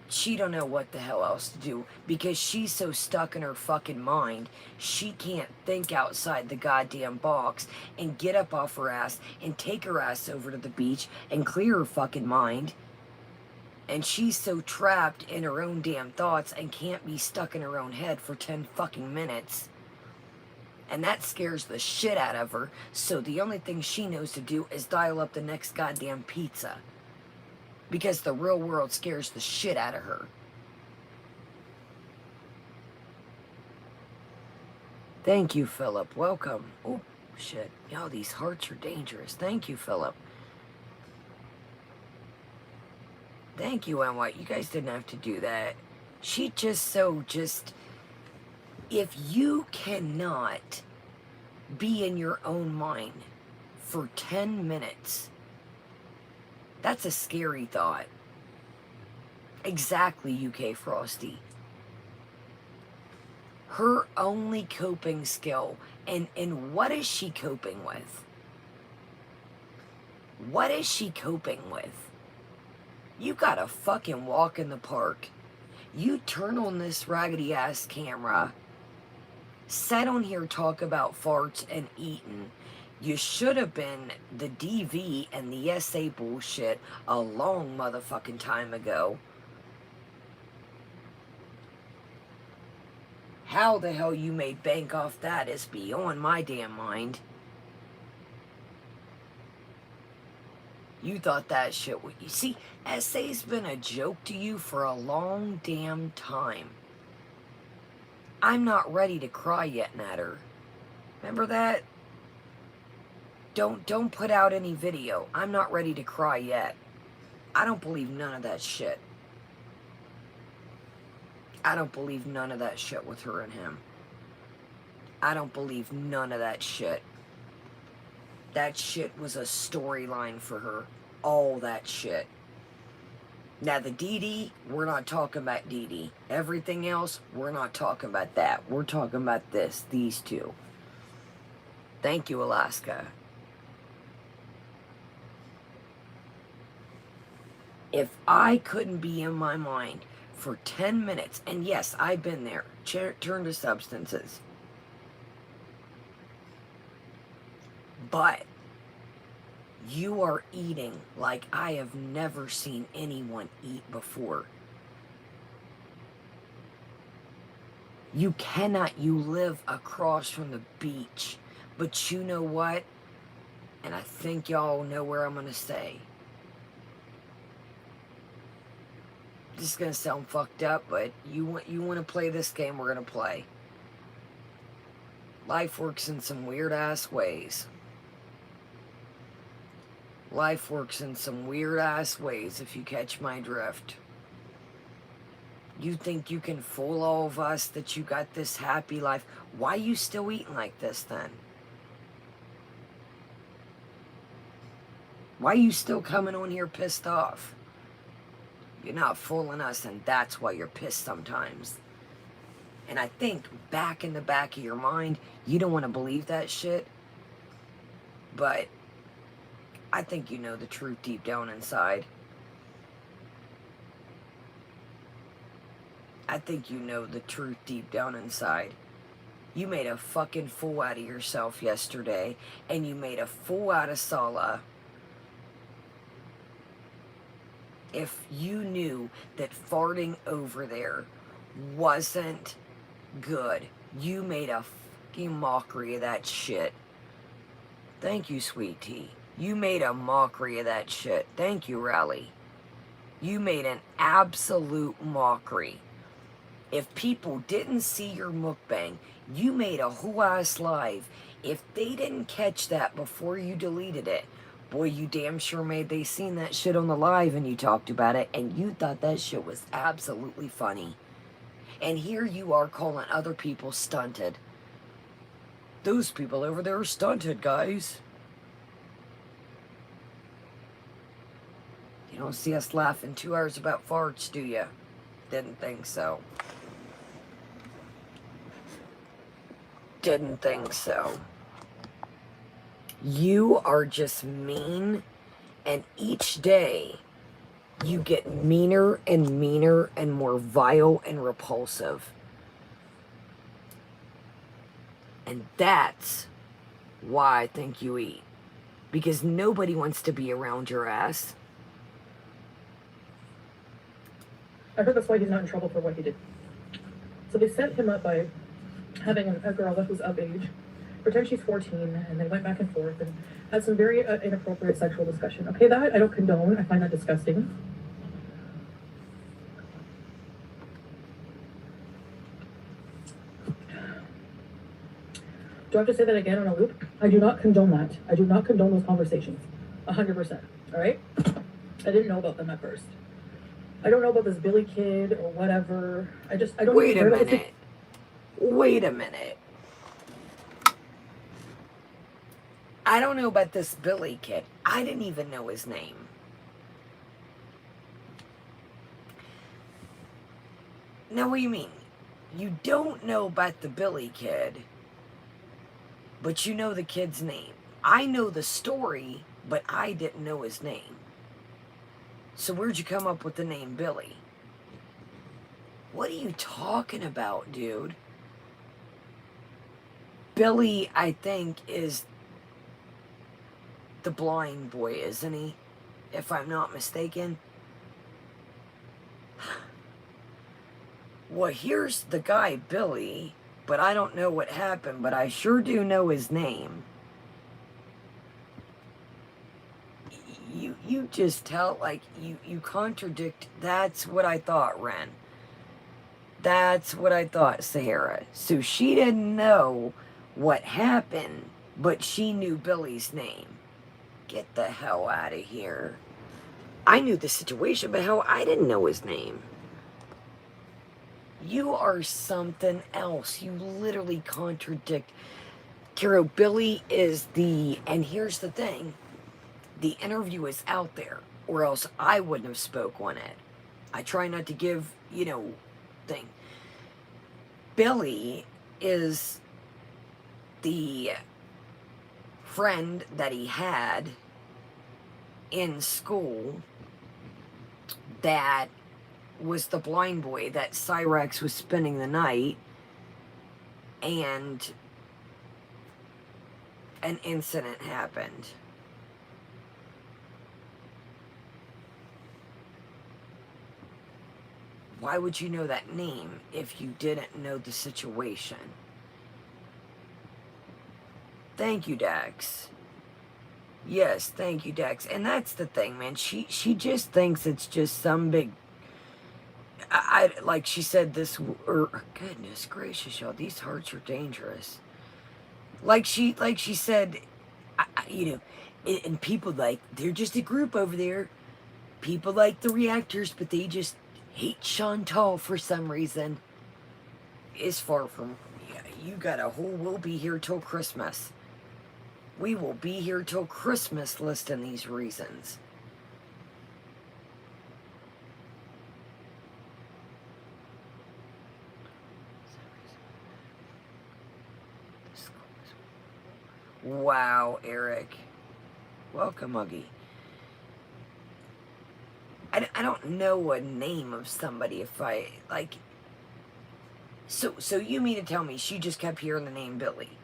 she don't know what the hell else to do, because she's so stuck in her fucking mind, she can't think outside the goddamn box and get up off her ass and take her ass over to the beach and clear her fucking mind. And she's so trapped in her own damn thoughts and can't be stuck in her own head for 10 fucking minutes. And that scares the shit out of her, so the only thing she knows to do is dial up the next goddamn pizza. Because the real world scares the shit out of her. Thank you, Philip. Welcome. Oh, shit. Yo, these hearts are dangerous. Thank you, Philip. Thank you, White. You guys didn't have to do that. She just... If you cannot be in your own mind for 10 minutes... That's a scary thought. Exactly, UK Frosty. Her only coping skill, and what is she coping with? What is she coping with? You gotta fucking walk in the park. You turn on this raggedy ass camera, sit on here, talk about farts and eating. You should have been the DV and the SA bullshit a long motherfucking time ago. How the hell you made bank off that is beyond my damn mind. You thought that shit would... You see, SA's been a joke to you for a long damn time. I'm not ready to cry yet, Natter. Remember that? Don't put out any video. I'm not ready to cry yet. I don't believe none of that shit. I don't believe none of that shit with her and him. I don't believe none of that shit. That shit was a storyline for her. All that shit. Now the DD, we're not talking about DD. Everything else, we're not talking about that. We're talking about this, these two. Thank you, Alaska. If I couldn't be in my mind for 10 minutes, and yes, I've been there, turn to substances. But you are eating like I have never seen anyone eat before. You cannot, you live across from the beach. But you know what? And I think y'all know where I'm going to say. This is going to sound fucked up, but you want to play this game, we're going to play. Life works in some weird-ass ways. Life works in some weird-ass ways, if you catch my drift. You think you can fool all of us that you got this happy life? Why you still eating like this, then? Why you still coming on here pissed off? You're not fooling us, and that's why you're pissed sometimes. And I think back in the back of your mind, you don't want to believe that shit. But I think you know the truth deep down inside. I think you know the truth deep down inside. You made a fucking fool out of yourself yesterday, and you made a fool out of Sala. If you knew that farting over there wasn't Good. You made a fucking mockery of that shit. Thank you, Sweet Tea. You made a mockery of that shit. Thank you, Rally. You made an absolute mockery. If people didn't see your mukbang, you made a whole ass live. If they didn't catch that before you deleted it, boy, you damn sure made they seen that shit on the live and you talked about it and you thought that shit was absolutely funny. And here you are calling other people stunted. Those people over there are stunted, guys. You don't see us laughing 2 hours about farts, do you? Didn't think so. Didn't think so. You are just mean, and each day you get meaner and meaner and more vile and repulsive. And that's why I think you eat. Because nobody wants to be around your ass. I heard that's why he's not in trouble for what he did. So they set him up by having a girl that was of age, pretend she's 14, and they went back and forth and had some very inappropriate sexual discussion. Okay, that I don't condone. I find that disgusting. Do I have to say that again on a loop? I do not condone that. I do not condone those conversations. 100%. All right? I didn't know about them at first. I don't know about this Billy kid or whatever. I don't. Wait a minute. Wait a minute. I don't know about this Billy kid. I didn't even know his name. Now, what do you mean? You don't know about the Billy kid, but you know the kid's name. I know the story, but I didn't know his name. So where'd you come up with the name Billy? What are you talking about, dude? Billy, I think, is the blind boy, isn't he? If I'm not mistaken. Well, here's the guy, Billy, but I don't know what happened, but I sure do know his name. You just tell, like, you contradict. That's what I thought, Ren. That's what I thought, Sahara. So she didn't know what happened, but she knew Billy's name. Get the hell out of here. I knew the situation, but hell, I didn't know his name. You are something else. You literally contradict. Kiro, Billy is and here's the thing. The interview is out there, or else I wouldn't have spoke on it. I try not to give, thing. Billy is the friend that he had in school that was the blind boy that Cyrax was spending the night, and an incident happened. Why would you know that name if you didn't know the situation? Thank you, Dax. Yes, thank you, Dax. And that's the thing, man. She just thinks it's just some big... I like she said this... goodness gracious, y'all. These hearts are dangerous. Like she said, and people they're just a group over there. People like the reactors, but they just... hate Chantal for some reason. Is far from... Yeah, you got a whole we'll be here till Christmas. We will be here till Christmas listing these reasons. Wow, Eric. Welcome, Muggy. I don't know a name of somebody if I, like... So you mean to tell me she just kept hearing the name Billy,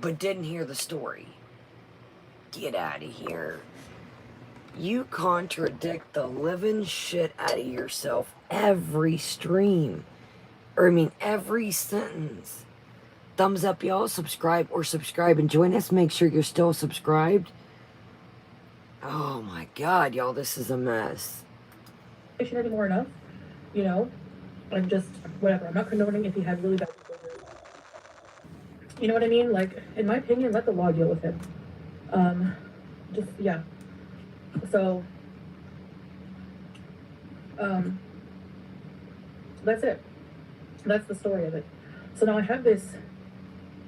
but didn't hear the story? Get out of here. You contradict the living shit out of yourself every stream. Or, I mean, every sentence. Thumbs up, y'all. Subscribe or subscribe and join us. Make sure you're still subscribed. Oh my God, y'all, this is a mess. Anymore enough, you know, I'm just, whatever. I'm not condoning if he had really bad behavior. You know what I mean? Like, in my opinion, let the law deal with him. Just, yeah. So, that's it. That's the story of it. So now I have this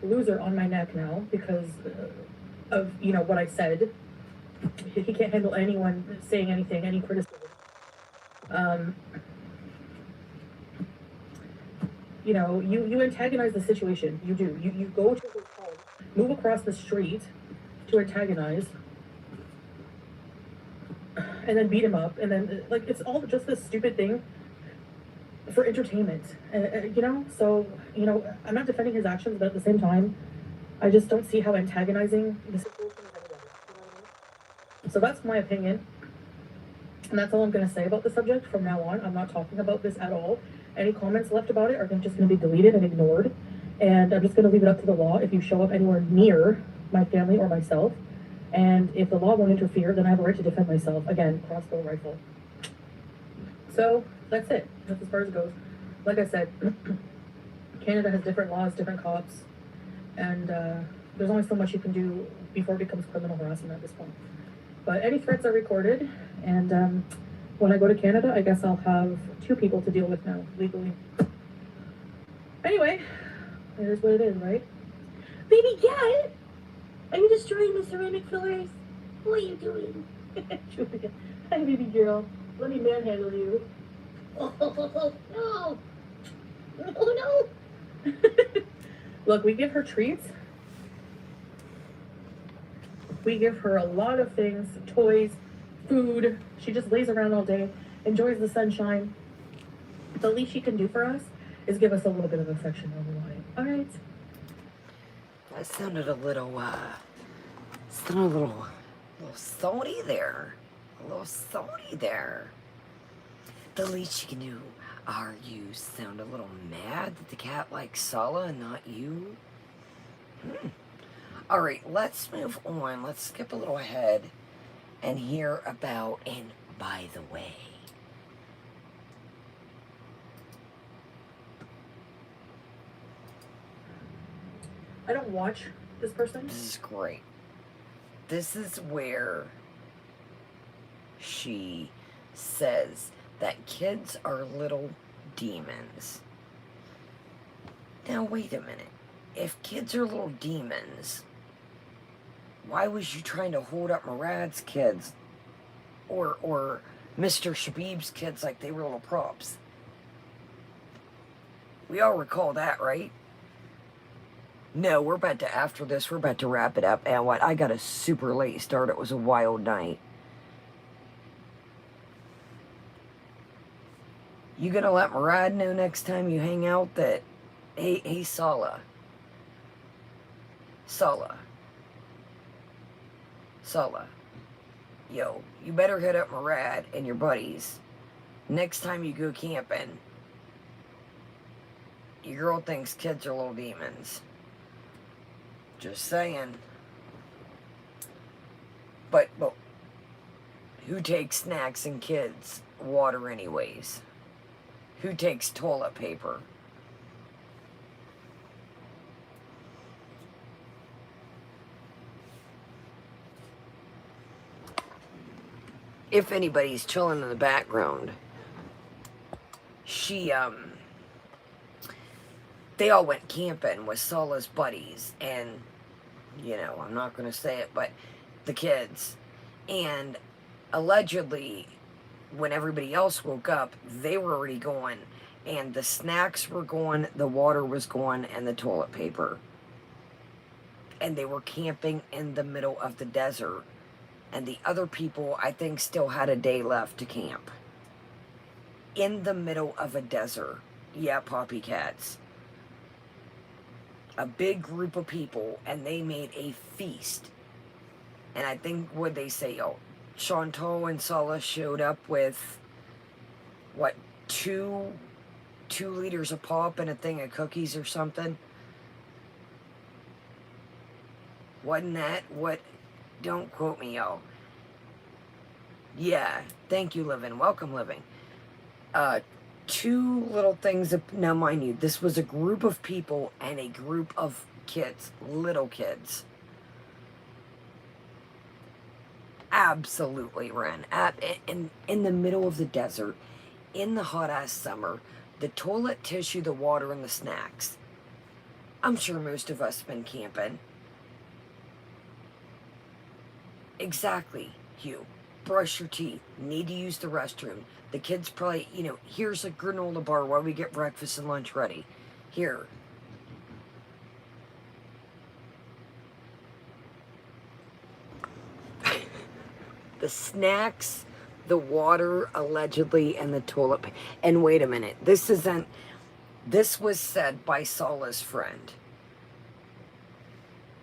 loser on my neck now because of, you know, what I said. He can't handle anyone saying anything, any criticism. You know, you antagonize the situation. You do. You go to his home, move across the street to antagonize, and then beat him up, and then, like, it's all just this stupid thing for entertainment. You know, so, you know, I'm not defending his actions, but at the same time, I just don't see how antagonizing the situation is any better. You know what I mean? So that's my opinion. And that's all I'm going to say about the subject from now on. I'm not talking about this at all. Any comments left about it are just going to be deleted and ignored. And I'm just going to leave it up to the law if you show up anywhere near my family or myself. And if the law won't interfere, then I have a right to defend myself. Again, crossbow rifle. So that's it. That's as far as it goes. Like I said, Canada has different laws, different cops. And there's only so much you can do before it becomes criminal harassment at this point. But any threats are recorded, and when I go to Canada, I guess I'll have 2 people to deal with now, legally. Anyway, it is what it is, right? Baby cat, are you destroying the ceramic floors? What are you doing? Julia, hi, baby girl. Let me manhandle you. Oh, no. Oh, no. Look, we give her treats. We give her a lot of things, toys, food. She just lays around all day, enjoys the sunshine. The least she can do for us is give us a little bit of affection while we're on it. All right? That sounded a little salty there. A little salty there. The least you can do. Are you sound a little mad that the cat likes Sala and not you? Alright, let's move on. Let's skip a little ahead and hear about, and by the way, I don't watch this person. this is great. This is where she says that kids are little demons. Now, wait a minute. If kids are little demons, why was you trying to hold up Murad's kids or Mr. Shabib's kids like they were little props? We all recall that, right? No, we're about to, after this, we're about to wrap it up. And what? I got a super late start. It was a wild night. You gonna let Murad know next time you hang out that, hey, Sala, yo, you better hit up Murad and your buddies next time you go camping. Your girl thinks kids are little demons. Just saying. But who takes snacks and kids water anyways? Who takes toilet paper? If anybody's chilling in the background, they all went camping with Sala's buddies, and, you know, I'm not going to say it, but the kids. And allegedly, when everybody else woke up, they were already gone, and the snacks were gone, the water was gone, and the toilet paper. And they were camping in the middle of the desert. And the other people, I think, still had a day left to camp. In the middle of a desert. Yeah, poppy cats. A big group of people, and they made a feast. And I think, what they say, Chantal and Sala showed up with, what, two 2 liters of pop and a thing of cookies or something. Wasn't that what? Don't quote me, y'all. Yeah, thank you, Living. Welcome, Living. 2 little things. Now, mind you, this was a group of people and a group of kids, little kids. Absolutely, Ren. In the middle of the desert, in the hot-ass summer, the toilet tissue, the water, and the snacks. I'm sure most of us have been camping. Exactly, Hugh. Brush your teeth. Need to use the restroom. The kids probably, you know, here's a granola bar while we get breakfast and lunch ready. Here. The snacks, the water, allegedly, and the toilet paper. And wait a minute. This was said by Sala's friend.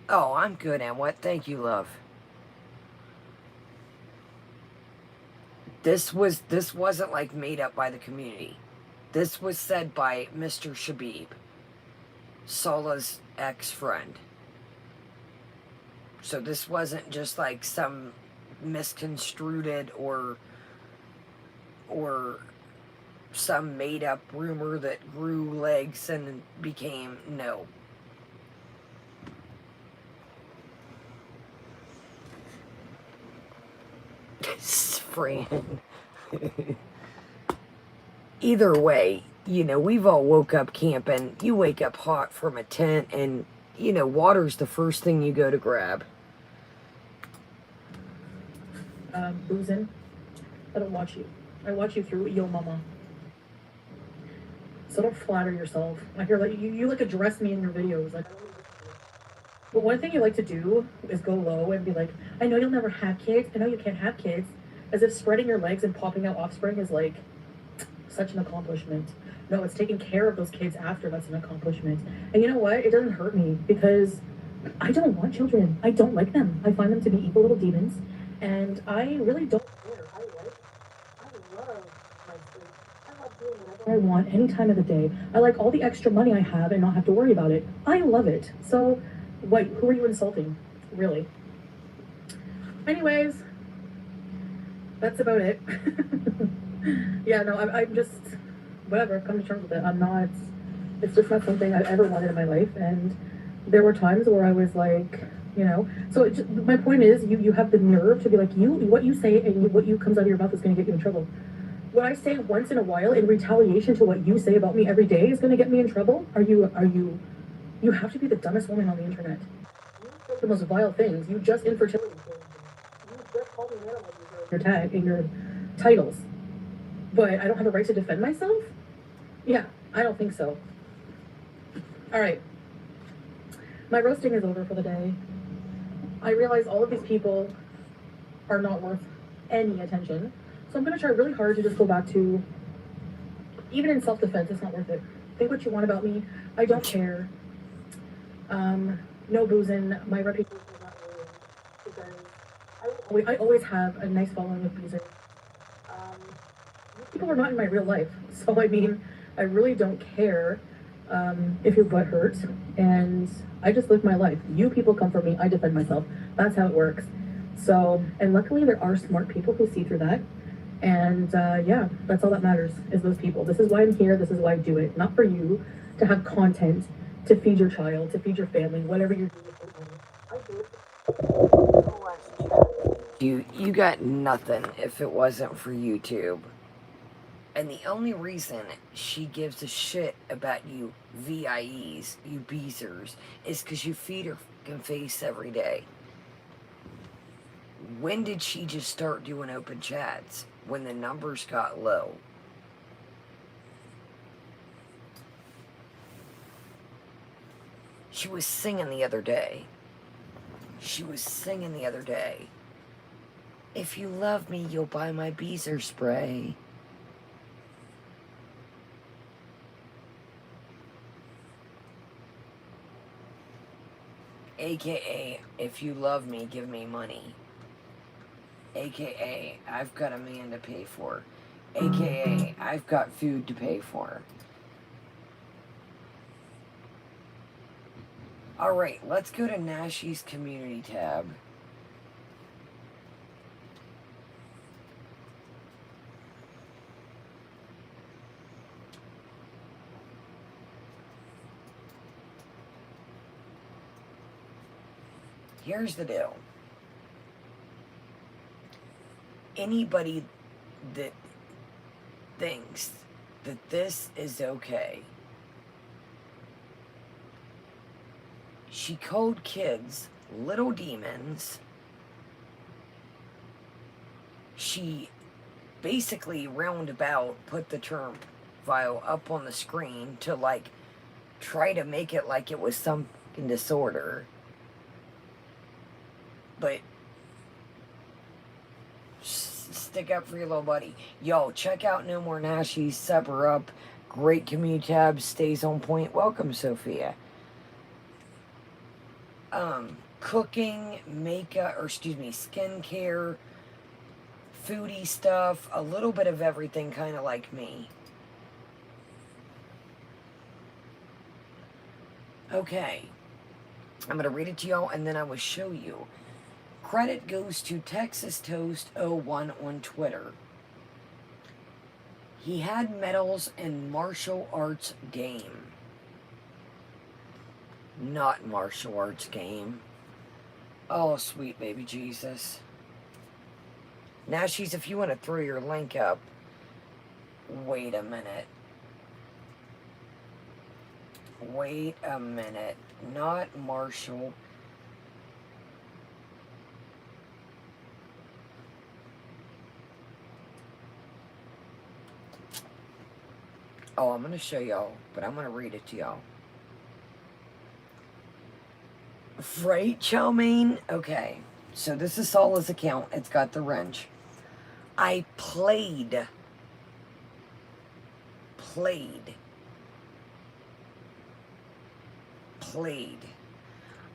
Oh, I'm good, and what? Thank you, love. This wasn't like made up by the community. This was said by Mr. Shabib, Sala's ex-friend. So this wasn't just like some misconstrued or some made up rumor that grew legs and became no. Fran. Either way, you know, we've all woke up camping. You wake up hot from a tent and, you know, water's the first thing you go to grab. Boozing. I don't watch you. I watch you through Yo Mama. So don't flatter yourself. I hear like you like address me in your videos. Like, but one thing you like to do is go low and be like, I know you'll never have kids. I know you can't have kids. As if spreading your legs and popping out offspring is like such an accomplishment. No, it's taking care of those kids after that's an accomplishment. And you know what? It doesn't hurt me because I don't want children. I don't like them. I find them to be evil little demons. And I really don't care. I love my sleep. I love doing whatever I want any time of the day. I like all the extra money I have and not have to worry about it. I love it. So, wait, who are you insulting? Really? Anyways, that's about it. Yeah, no, I'm just, whatever, come to terms with it. I'm not, it's just not something I've ever wanted in my life. And there were times where I was like, you know, so my point is, you have the nerve to be like, what you say and what you comes out of your mouth is going to get you in trouble. What I say once in a while in retaliation to what you say about me every day is going to get me in trouble. You have to be the dumbest woman on the internet. You say the most vile things. You just infertility. You just call me animals in your tag, in your titles. But I don't have a right to defend myself? Yeah, I don't think so. All right. My roasting is over for the day. I realize all of these people are not worth any attention. So I'm going to try really hard to just go back to, even in self-defense, it's not worth it. Think what you want about me. I don't care. No boozing. My reputation is not ruined because I always have a nice following with boozers. People are not in my real life. So, I mean, I really don't care if your butt hurts. And I just live my life. You people come for me. I defend myself. That's how it works. So, and luckily there are smart people who see through that. And yeah, that's all that matters is those people. This is why I'm here. This is why I do it. Not for you to have content, to feed your child, to feed your family, whatever you're doing. I do it. You got nothing if it wasn't for YouTube. And the only reason she gives a shit about you VIEs, you beezers, is because you feed her fucking face every day. When did she just start doing open chats? When the numbers got low. She was singing the other day. If you love me, you'll buy my beezer spray. AKA, if you love me, give me money. AKA, I've got a man to pay for. AKA, I've got food to pay for. Alright, let's go to Nashi's community tab. Here's the deal. Anybody that thinks that this is okay, she called kids little demons. She basically roundabout put the term vile up on the screen to like try to make it like it was some disorder. But stick up for your little buddy. Yo, check out No More Nashi, sub her up. Great community tab, stays on point. Welcome, Sophia. Cooking, makeup, or excuse me, skincare, foodie stuff, a little bit of everything, kind of like me. Okay, I'm gonna read it to y'all and then I will show you. Credit goes to Texas Toast 01 on Twitter. He had medals in martial arts game. Not martial arts game. Oh, sweet baby Jesus. Nashies, if you want to throw your link up. Wait a minute. Wait a minute. Not martial. Oh, I'm going to show y'all, but I'm going to read it to y'all. Right, chow mein? Okay, so this is Sala's account. It's got the wrench. I played.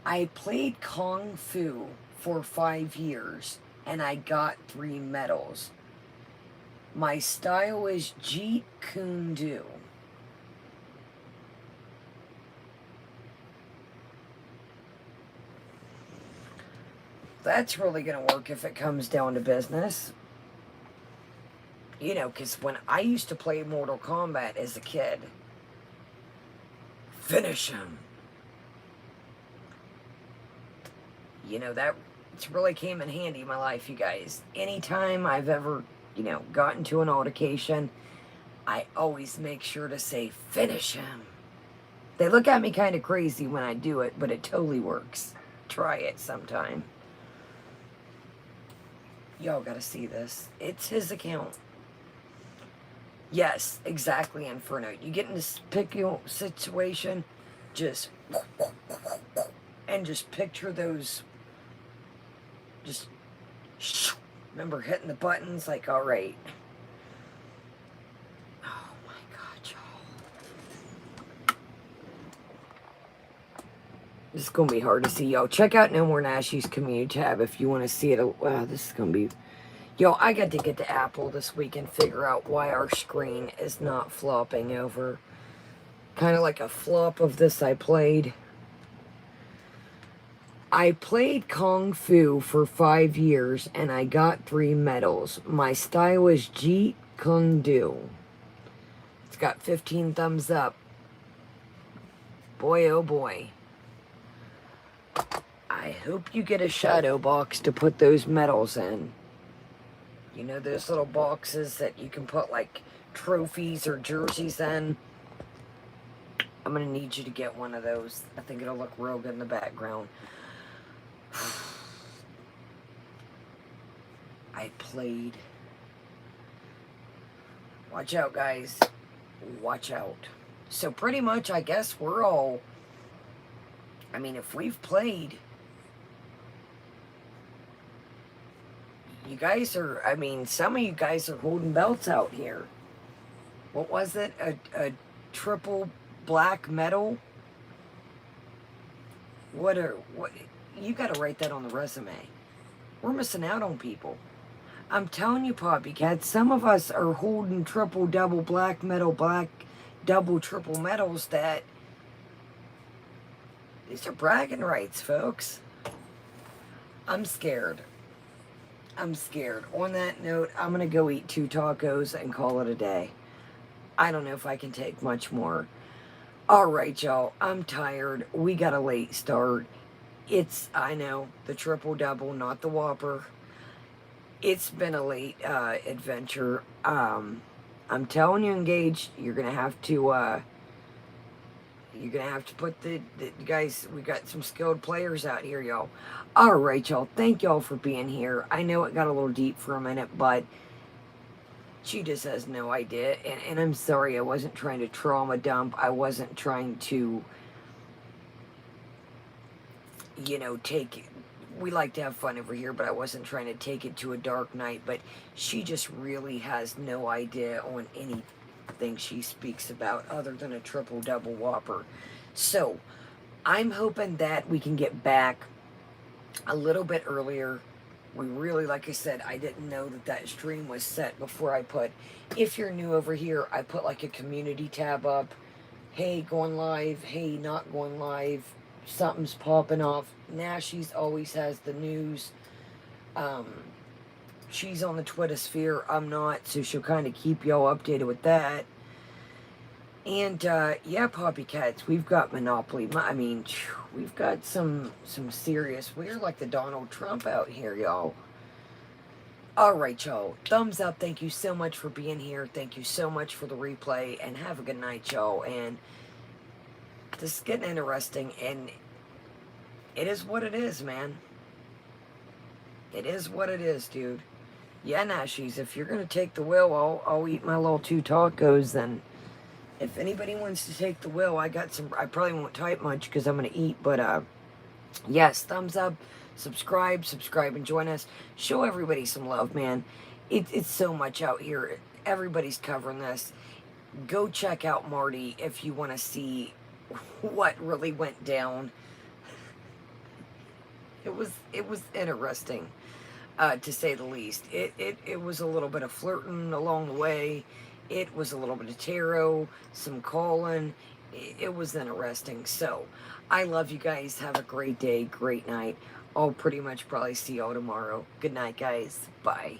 I played Kung Fu for 5 years, and I got 3 medals. My style is Jeet Kune Do. That's really going to work if it comes down to business. You know, because when I used to play Mortal Kombat as a kid, finish him. You know, that really came in handy in my life, you guys. Anytime I've ever, you know, gotten to an altercation, I always make sure to say, finish him. They look at me kind of crazy when I do it, but it totally works. Try it sometime. Y'all gotta see this. It's his account. Yes, exactly, Inferno. You get in this pickle situation, just... and just picture those... just... remember hitting the buttons, like, alright. Oh my god, y'all. This is gonna be hard to see, y'all. Check out No More Nashi's community tab if you want to see it. Wow, this is gonna be... Yo, I got to get to Apple this week and figure out why our screen is not flopping over. Kind of like a flop of this I played. I played Kung Fu for 5 years and I got 3 medals. My style is Jeet Kune Do. It's got 15 thumbs up. Boy, oh boy. I hope you get a shadow box to put those medals in. You know those little boxes that you can put like trophies or jerseys in? I'm going to need you to get one of those. I think it'll look real good in the background. I played. Watch out, guys. Watch out. So pretty much, I guess we're all... I mean, if we've played... You guys are, I mean, some of you guys are holding belts out here. What was it? A triple black medal? What, you gotta write that on the resume. We're missing out on people. I'm telling you, Poppycat, some of us are holding triple, double black medal, black, double, triple medals that These are bragging rights, folks. I'm scared. I'm scared. On that note, I'm going to go eat 2 tacos and call it a day. I don't know if I can take much more. All right, y'all. I'm tired. We got a late start. It's, I know, the triple double, not the Whopper. It's been a late adventure. I'm telling you, Engaged, you're going to have to... You're going to have to put the guys, we got some skilled players out here, y'all. All right, y'all. Thank y'all for being here. I know it got a little deep for a minute, but she just has no idea. And I'm sorry, I wasn't trying to trauma dump. I wasn't trying to, you know, we like to have fun over here, but I wasn't trying to take it to a dark night. But she just really has no idea on anything she speaks about other than a triple double Whopper. So I'm hoping that we can get back a little bit earlier. We really, like I said, I didn't know that stream was set before I put, if you're new over here, I put like a community tab up. Hey, going live. Hey, not going live. Something's popping off. Nashies always has the news. She's on the Twitter sphere. I'm not, so she'll kind of keep y'all updated with that. And yeah, Poppy Cats, we've got Monopoly. I mean, we've got some serious. We're like the Donald Trump out here, y'all. All right, y'all. Thumbs up. Thank you so much for being here. Thank you so much for the replay, and have a good night, y'all. And this is getting interesting, and it is what it is, man. It is what it is, dude. Yeah, Nashies, if you're going to take the wheel, I'll eat my little 2 tacos. Then if anybody wants to take the wheel, I got some. I probably won't type much because I'm going to eat. But yes, thumbs up, subscribe and join us. Show everybody some love, man. It's so much out here. Everybody's covering this. Go check out Marty if you want to see what really went down. It was interesting. To say the least. It was a little bit of flirting along the way. It was a little bit of tarot, some calling. It was interesting. So, I love you guys. Have a great day, great night. I'll pretty much probably see y'all tomorrow. Good night, guys. Bye.